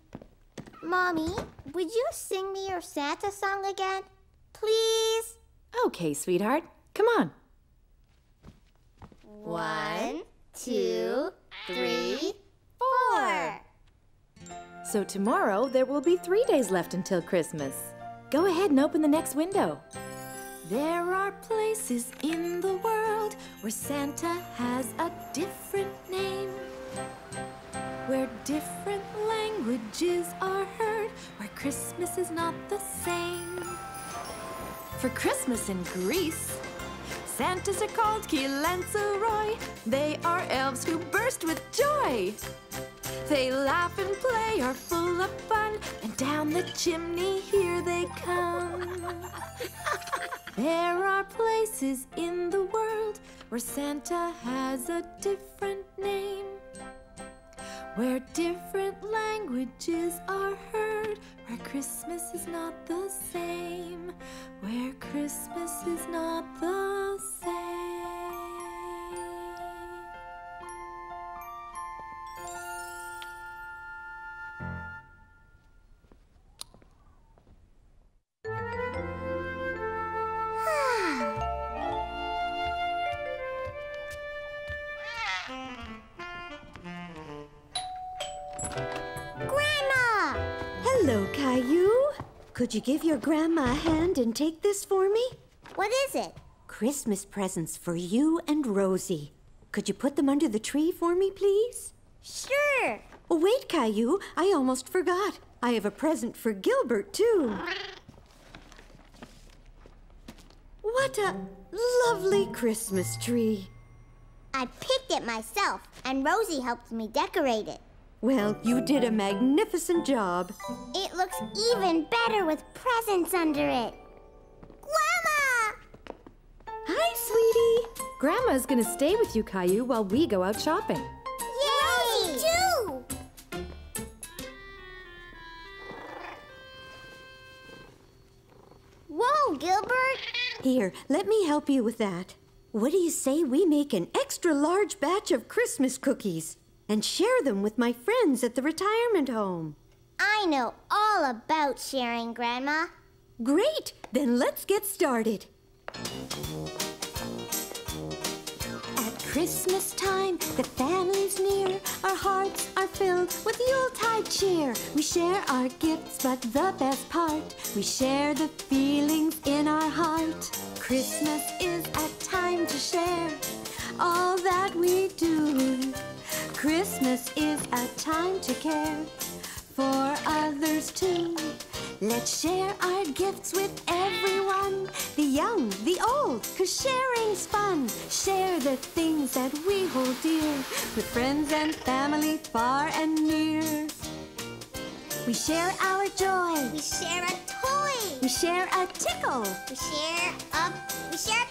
Mommy, would you sing me your Santa song again? Please? Okay, sweetheart. Come on. 1, 2, 3, 4. So tomorrow, there will be 3 days left until Christmas. Go ahead and open the next window. There are places in the world where Santa has a different name, where different languages are heard, where Christmas is not the same. For Christmas in Greece, Santas are called Kilentzeroi. They are elves who burst with joy. They laugh and play, are full of fun, and down the chimney here they come. There are places in the world where Santa has a different name, where different languages are heard, where Christmas is not the same, where Christmas is not the same. Hello, Caillou. Could you give your grandma a hand and take this for me? What is it? Christmas presents for you and Rosie. Could you put them under the tree for me, please? Sure. Oh, wait, Caillou. I almost forgot. I have a present for Gilbert, too. What a lovely Christmas tree. I picked it myself, and Rosie helped me decorate it. Well, you did a magnificent job. It looks even better with presents under it. Grandma! Hi, sweetie. Grandma's gonna stay with you, Caillou, while we go out shopping. Yay! Rosie, too! Whoa, Gilbert! Here, let me help you with that. What do you say we make an extra large batch of Christmas cookies and share them with my friends at the retirement home? I know all about sharing, Grandma. Great! Then let's get started. At Christmas time, the family's near. Our hearts are filled with Yuletide cheer. We share our gifts, but the best part, we share the feelings in our heart. Christmas is a time to share all that we do. Christmas is a time to care for others too. Let's share our gifts with everyone, the young, the old, 'cause sharing's fun. Share the things that we hold dear with friends and family far and near. We share our joy. We share a toy. We share a tickle. We share a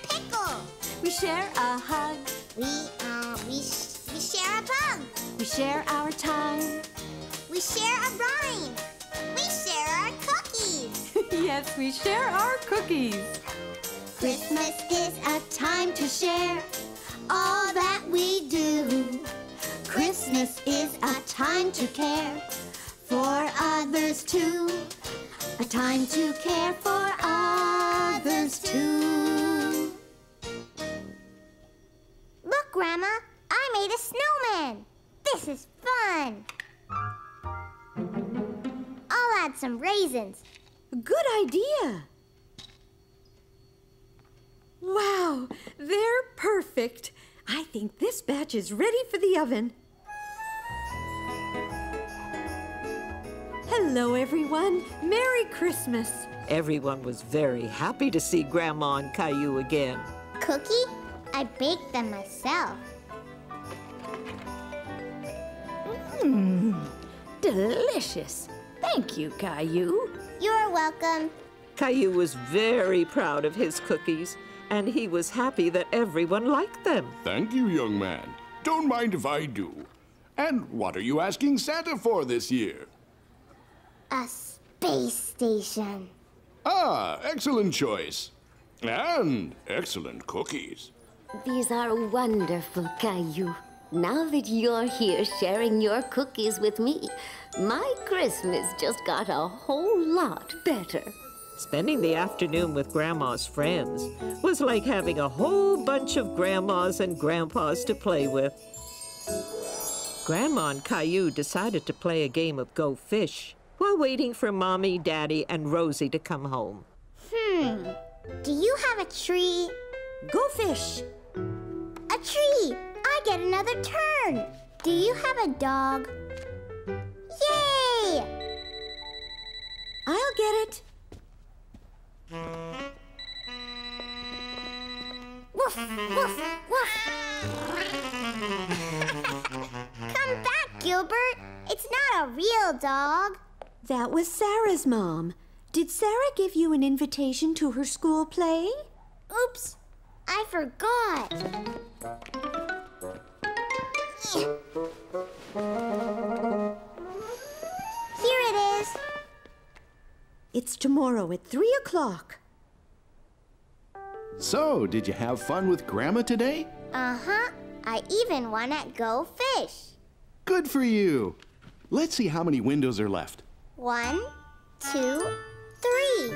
pickle. We share a hug. We share a bug. We share our time. We share a rhyme. We share our cookies. Yes, we share our cookies. Christmas is a time to share all that we do. Christmas is a time to care for others too. A time to care for others too. Look, Grandma, I made a snowman. This is fun. I'll add some raisins. Good idea. Wow, they're perfect. I think this batch is ready for the oven. Hello, everyone. Merry Christmas. Everyone was very happy to see Grandma and Caillou again. Cookie? I baked them myself. Delicious. Thank you, Caillou. You're welcome. Caillou was very proud of his cookies, and he was happy that everyone liked them. Thank you, young man. Don't mind if I do. And what are you asking Santa for this year? A space station. Ah, excellent choice. And excellent cookies. These are wonderful, Caillou. Now that you're here sharing your cookies with me, my Christmas just got a whole lot better. Spending the afternoon with Grandma's friends was like having a whole bunch of grandmas and grandpas to play with. Grandma and Caillou decided to play a game of Go Fish while waiting for Mommy, Daddy, and Rosie to come home. Do you have a tree? Go fish. A tree! I get another turn. Do you have a dog? Yay! I'll get it. Woof, woof, woof. Come back, Gilbert. It's not a real dog. That was Sarah's mom. Did Sarah give you an invitation to her school play? Oops, I forgot. Here it is. It's tomorrow at 3 o'clock. So, did you have fun with Grandma today? Uh-huh. I even won at Go Fish. Good for you. Let's see how many windows are left. 1, 2, 3.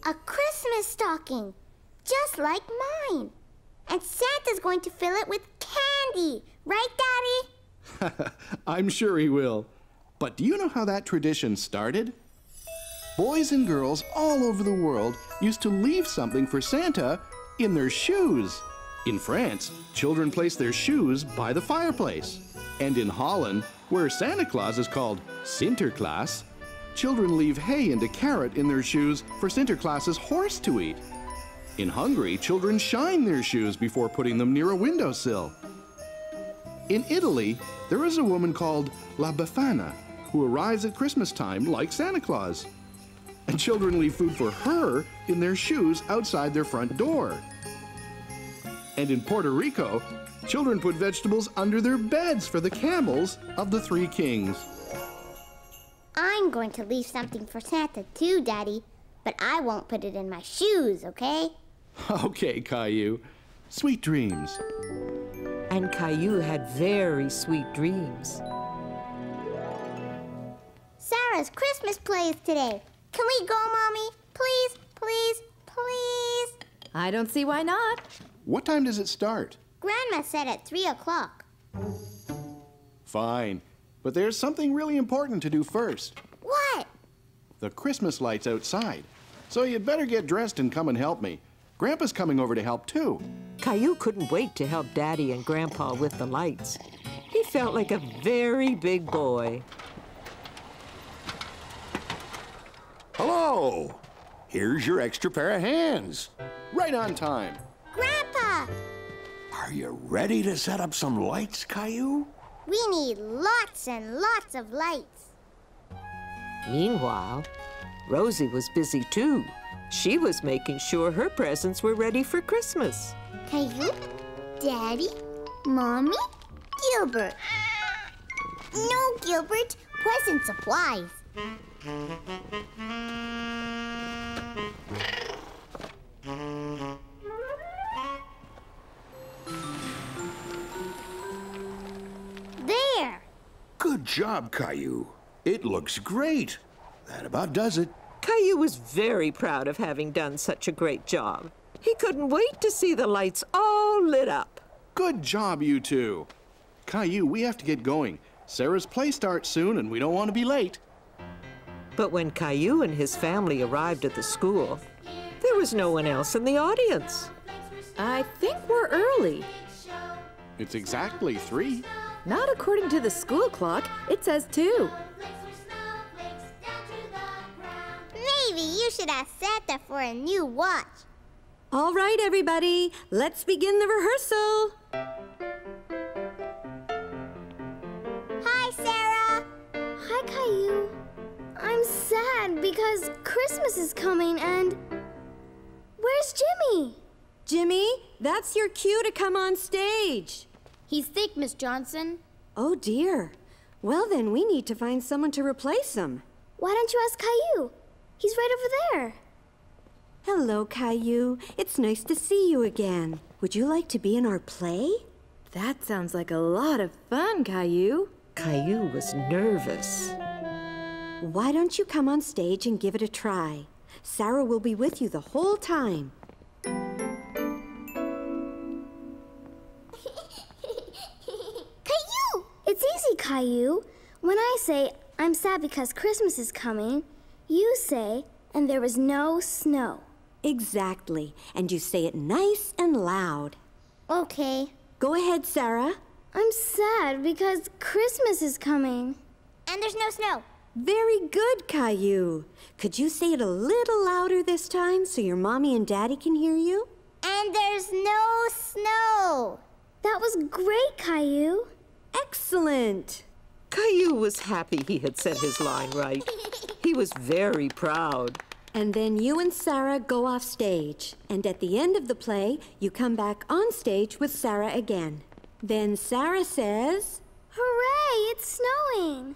A Christmas stocking, just like mine. And Santa's going to fill it with candy. Right, Daddy? I'm sure he will. But do you know how that tradition started? Boys and girls all over the world used to leave something for Santa in their shoes. In France, children place their shoes by the fireplace. And in Holland, where Santa Claus is called Sinterklaas, children leave hay and a carrot in their shoes for Sinterklaas's horse to eat. In Hungary, children shine their shoes before putting them near a windowsill. In Italy, there is a woman called La Befana who arrives at Christmas time like Santa Claus. And children leave food for her in their shoes outside their front door. And in Puerto Rico, children put vegetables under their beds for the camels of the three kings. I'm going to leave something for Santa too, Daddy. But I won't put it in my shoes, okay? Okay, Caillou. Sweet dreams. And Caillou had very sweet dreams. Sarah's Christmas play is today. Can we go, Mommy? Please, please, please? I don't see why not. What time does it start? Grandma said at 3 o'clock. Fine. But there's something really important to do first. What? The Christmas lights outside. So you'd better get dressed and come and help me. Grandpa's coming over to help too. Caillou couldn't wait to help Daddy and Grandpa with the lights. He felt like a very big boy. Hello! Here's your extra pair of hands. Right on time. Grandpa! Are you ready to set up some lights, Caillou? We need lots and lots of lights. Meanwhile, Rosie was busy too. She was making sure her presents were ready for Christmas. Caillou, Daddy, Mommy, Gilbert. No, Gilbert, present supplies. There. Good job, Caillou. It looks great. That about does it. Caillou was very proud of having done such a great job. He couldn't wait to see the lights all lit up. Good job, you two. Caillou, we have to get going. Sarah's play starts soon, and we don't want to be late. But when Caillou and his family arrived at the school, there was no one else in the audience. I think we're early. It's exactly 3. Not according to the school clock. It says 2. Maybe you should ask Santa for a new watch. All right, everybody, let's begin the rehearsal. Hi, Sarah. Hi, Caillou. I'm sad because Christmas is coming and... Where's Jimmy? Jimmy, that's your cue to come on stage. He's sick, Miss Johnson. Oh, dear. Well, then we need to find someone to replace him. Why don't you ask Caillou? He's right over there. Hello, Caillou. It's nice to see you again. Would you like to be in our play? That sounds like a lot of fun, Caillou. Caillou was nervous. Why don't you come on stage and give it a try? Sarah will be with you the whole time. Caillou! It's easy, Caillou. When I say, I'm sad because Christmas is coming, you say, and there was no snow. Exactly. And you say it nice and loud. Okay. Go ahead, Sarah. I'm sad because Christmas is coming. And there's no snow. Very good, Caillou. Could you say it a little louder this time so your mommy and daddy can hear you? And there's no snow. That was great, Caillou. Excellent. Caillou was happy he had said his line right. He was very proud. And then you and Sarah go off stage. And at the end of the play, you come back on stage with Sarah again. Then Sarah says, Hooray, it's snowing.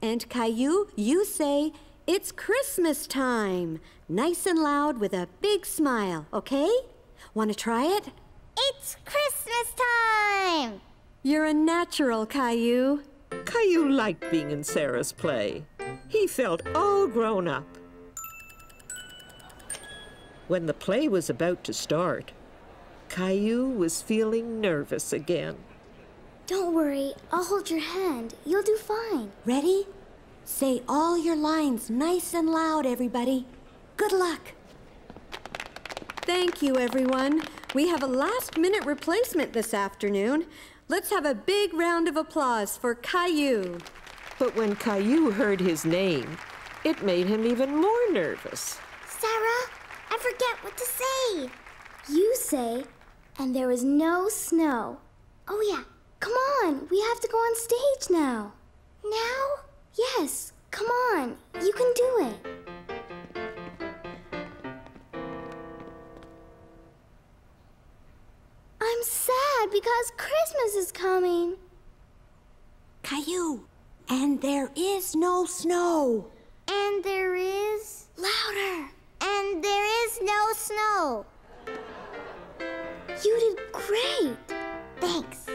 And Caillou, you say, it's Christmas time. Nice and loud with a big smile, okay? Want to try it? It's Christmas time. You're a natural, Caillou. Caillou liked being in Sarah's play. He felt all grown up. When the play was about to start, Caillou was feeling nervous again. Don't worry, I'll hold your hand. You'll do fine. Ready? Say all your lines nice and loud, everybody. Good luck. Thank you, everyone. We have a last-minute replacement this afternoon. Let's have a big round of applause for Caillou. But when Caillou heard his name, it made him even more nervous. Sarah, I forget what to say. You say, and there was no snow. Oh, yeah. Come on, we have to go on stage now. Now? Yes, come on, you can do it. I'm sad because Christmas is coming. Caillou, and there is no snow. And there is... Louder. And there is no snow. You did great. Thanks.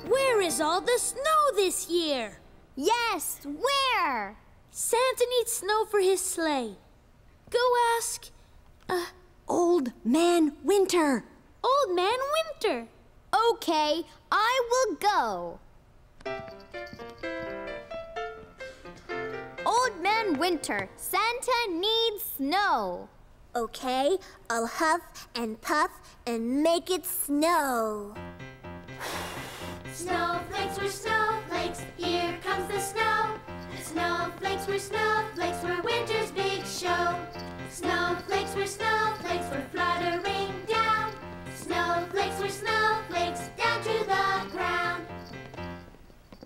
Where is all the snow this year? Yes, where? Santa needs snow for his sleigh. Go ask... Old Man Winter. Old Man Winter. Okay, I will go. Old Man Winter, Santa needs snow. Okay, I'll huff and puff and make it snow. Snowflakes were snowflakes, here comes the snow. Snowflakes were snowflakes for winter's big show. Snowflakes were fluttering down. Snowflakes were snowflakes down to the ground.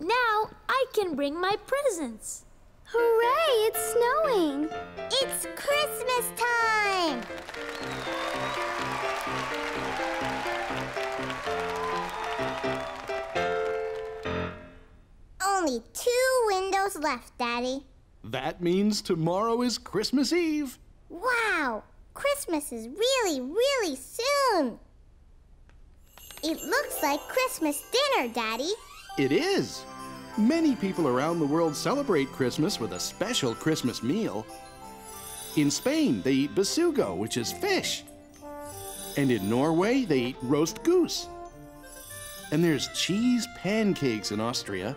Now I can bring my presents. Hooray, it's snowing. It's Christmas time! Only 2 windows left, Daddy. That means tomorrow is Christmas Eve. Wow! Christmas is really, really soon. It looks like Christmas dinner, Daddy. It is. Many people around the world celebrate Christmas with a special Christmas meal. In Spain, they eat besugo, which is fish. And in Norway, they eat roast goose. And there's cheese pancakes in Austria.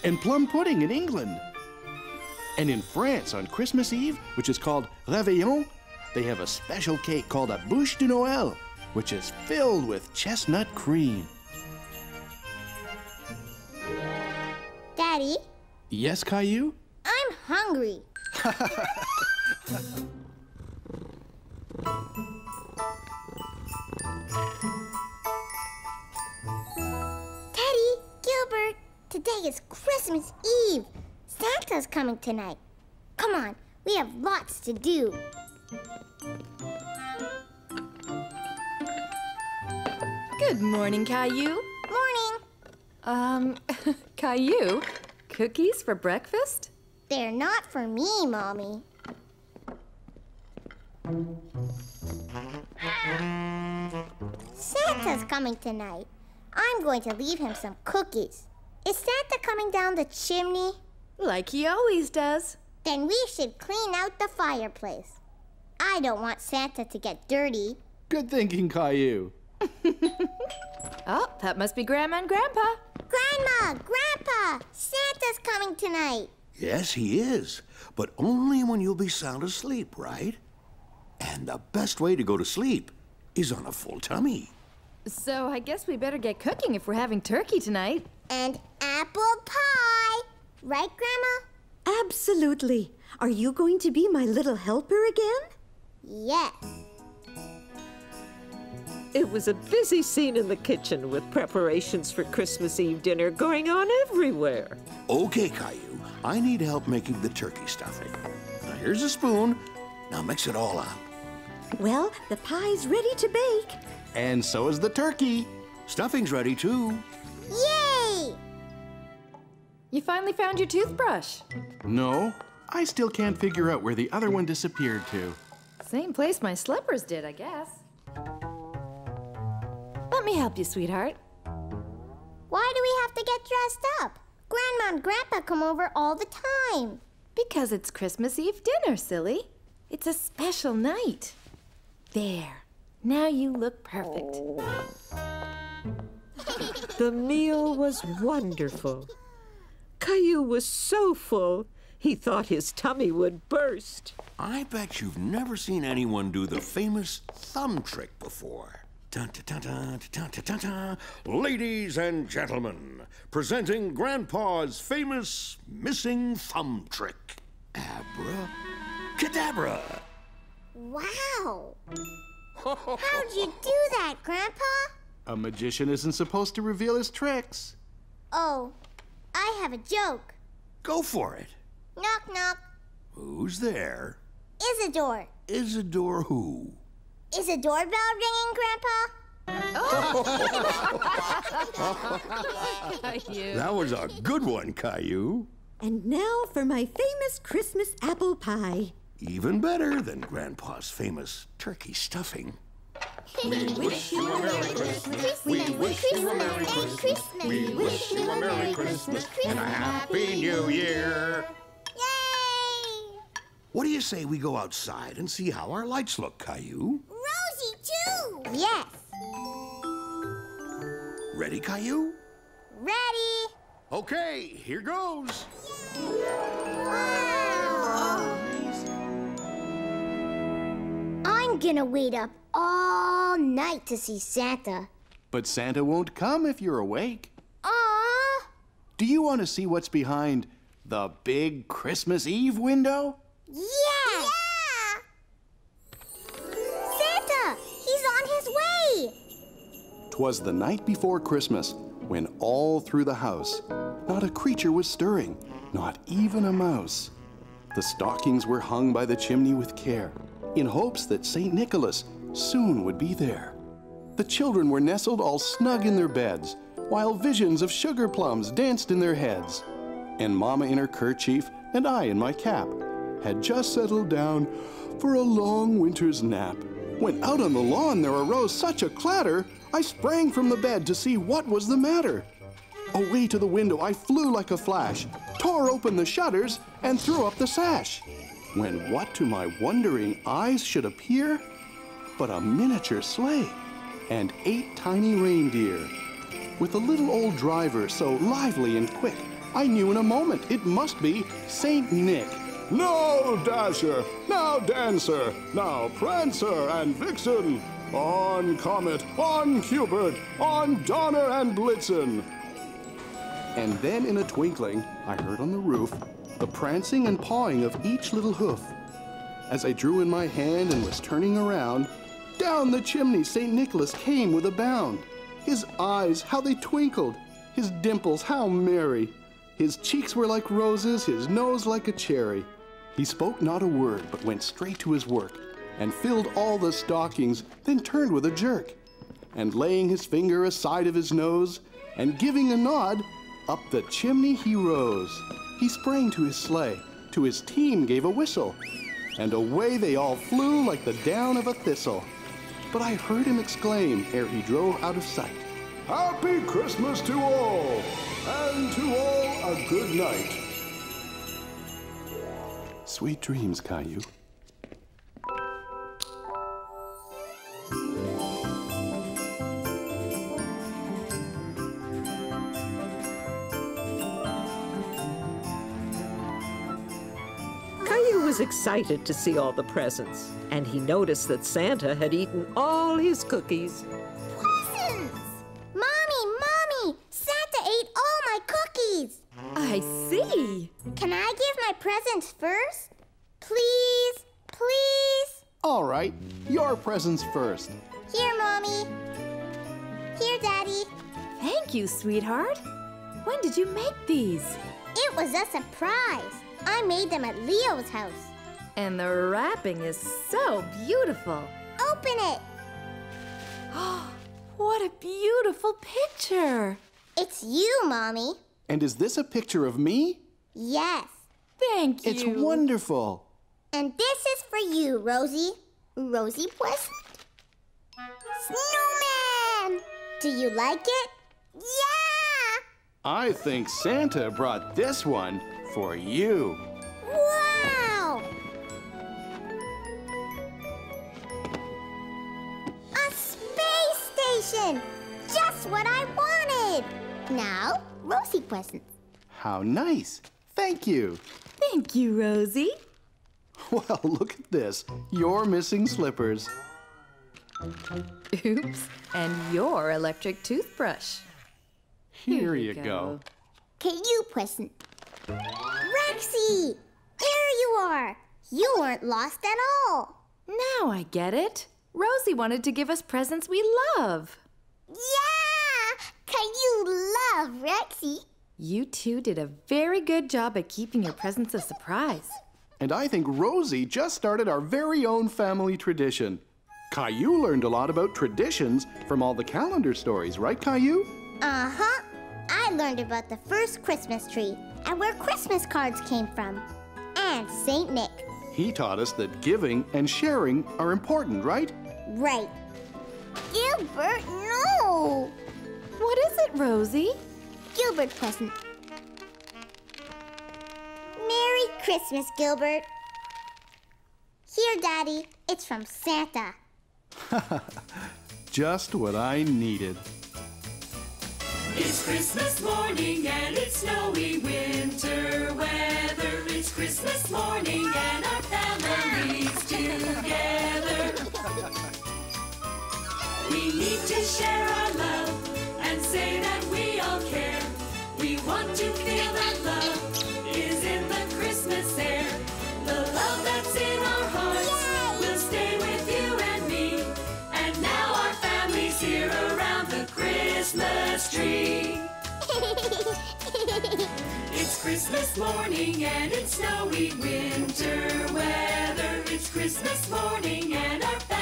And plum pudding in England. And in France, on Christmas Eve, which is called Réveillon, they have a special cake called a bûche de Noël, which is filled with chestnut cream. Daddy? Yes, Caillou? I'm hungry. Teddy, Gilbert, today is Christmas Eve. Santa's coming tonight. Come on, we have lots to do. Good morning, Caillou. Morning. Caillou, cookies for breakfast? They're not for me, Mommy. Santa's coming tonight. I'm going to leave him some cookies. Is Santa coming down the chimney? Like he always does. Then we should clean out the fireplace. I don't want Santa to get dirty. Good thinking, Caillou. Oh, that must be Grandma and Grandpa. Grandma, Grandpa, Santa's coming tonight. Yes, he is, but only when you'll be sound asleep, right? And the best way to go to sleep is on a full tummy. So I guess we better get cooking if we're having turkey tonight. And apple pie. Right, Grandma? Absolutely. Are you going to be my little helper again? Yes. It was a busy scene in the kitchen with preparations for Christmas Eve dinner going on everywhere. Okay, Caillou, I need help making the turkey stuffing. Now here's a spoon. Now mix it all up. Well, the pie's ready to bake. And so is the turkey. Stuffing's ready too. Yay! You finally found your toothbrush. No, I still can't figure out where the other one disappeared to. Same place my slippers did, I guess. Let me help you, sweetheart. Why do we have to get dressed up? Grandma and Grandpa come over all the time. Because it's Christmas Eve dinner, silly. It's a special night. There. Now you look perfect. The meal was wonderful. Caillou was so full, he thought his tummy would burst. I bet you've never seen anyone do the famous thumb trick before. Dun-dun-dun-dun-dun-dun-dun-dun. Ladies and gentlemen, presenting Grandpa's famous missing thumb trick. Abracadabra. Wow. How'd you do that, Grandpa? A magician isn't supposed to reveal his tricks. Oh, I have a joke. Go for it. Knock, knock. Who's there? Isidore. Isidore who? Is a doorbell ringing, Grandpa? That was a good one, Caillou. And now for my famous Christmas apple pie. Even better than Grandpa's famous turkey stuffing. We wish you a Merry Christmas. We wish you a Merry Christmas. We wish you a Merry Christmas and a Happy New Year. Yay! What do you say we go outside and see how our lights look, Caillou? Rosie, too! Yes. Ready, Caillou? Ready. Okay, here goes. Wow! gonna wait up all night to see Santa. But Santa won't come if you're awake. Aww! Do you want to see what's behind the big Christmas Eve window? Yeah! Santa! He's on his way! 'Twas the night before Christmas, when all through the house, not a creature was stirring, not even a mouse. The stockings were hung by the chimney with care, in hopes that St. Nicholas soon would be there. The children were nestled all snug in their beds, while visions of sugar plums danced in their heads. And Mama in her kerchief, and I in my cap, had just settled down for a long winter's nap, when out on the lawn there arose such a clatter, I sprang from the bed to see what was the matter. Away to the window I flew like a flash, tore open the shutters, and threw up the sash. When what to my wondering eyes should appear but a miniature sleigh and 8 tiny reindeer. With a little old driver so lively and quick, I knew in a moment it must be Saint Nick. Now Dasher, now Dancer, now Prancer and Vixen, on Comet, on Cupid, on Donner and Blitzen. And then in a twinkling, I heard on the roof the prancing and pawing of each little hoof. As I drew in my hand and was turning around, down the chimney St. Nicholas came with a bound. His eyes, how they twinkled, his dimples, how merry. His cheeks were like roses, his nose like a cherry. He spoke not a word, but went straight to his work, and filled all the stockings, then turned with a jerk. And laying his finger aside of his nose, and giving a nod, up the chimney he rose. He sprang to his sleigh, to his team gave a whistle, and away they all flew like the down of a thistle. But I heard him exclaim, ere he drove out of sight, Happy Christmas to all, and to all a good night. Sweet dreams, Caillou. Caillou was excited to see all the presents, and he noticed that Santa had eaten all his cookies. Presents! Mommy! Santa ate all my cookies! I see. Can I give my presents first? Please? All right, your presents first. Here, Mommy. Here, Daddy. Thank you, sweetheart. When did you make these? It was a surprise. I made them at Leo's house. And the wrapping is so beautiful. Open it. What a beautiful picture. It's you, Mommy. And is this a picture of me? Yes. Thank you. It's wonderful. And this is for you, Rosie. Rosie present? Snowman! Do you like it? Yeah! I think Santa brought this one for you. Wow! A space station! Just what I wanted! Now, Rosie presents. How nice. Thank you. Thank you, Rosie. Well, look at this. Your missing slippers. Oops. And your electric toothbrush. Here you go. Caillou present. Rexy! There you are! You weren't lost at all. Now I get it. Rosie wanted to give us presents we love. Yeah! Caillou love Rexy. You two did a very good job at keeping your presents a surprise. And I think Rosie just started our very own family tradition. Caillou learned a lot about traditions from all the calendar stories, right, Caillou? Uh-huh. I learned about the first Christmas tree and where Christmas cards came from. And Saint Nick. He taught us that giving and sharing are important, right? Right. Gilbert, no! What is it, Rosie? Gilbert present. Merry Christmas, Gilbert. Here, Daddy. It's from Santa. Just what I needed. It's Christmas morning and it's snowy winter weather. It's Christmas morning and our family's together. need to share our love and say that we all care. We want to feel that love is in the Christmas air. The love that's in our hearts will stay with you and me. And now our family's here around the Christmas tree. It's Christmas morning and it's snowy winter weather. It's Christmas morning and our family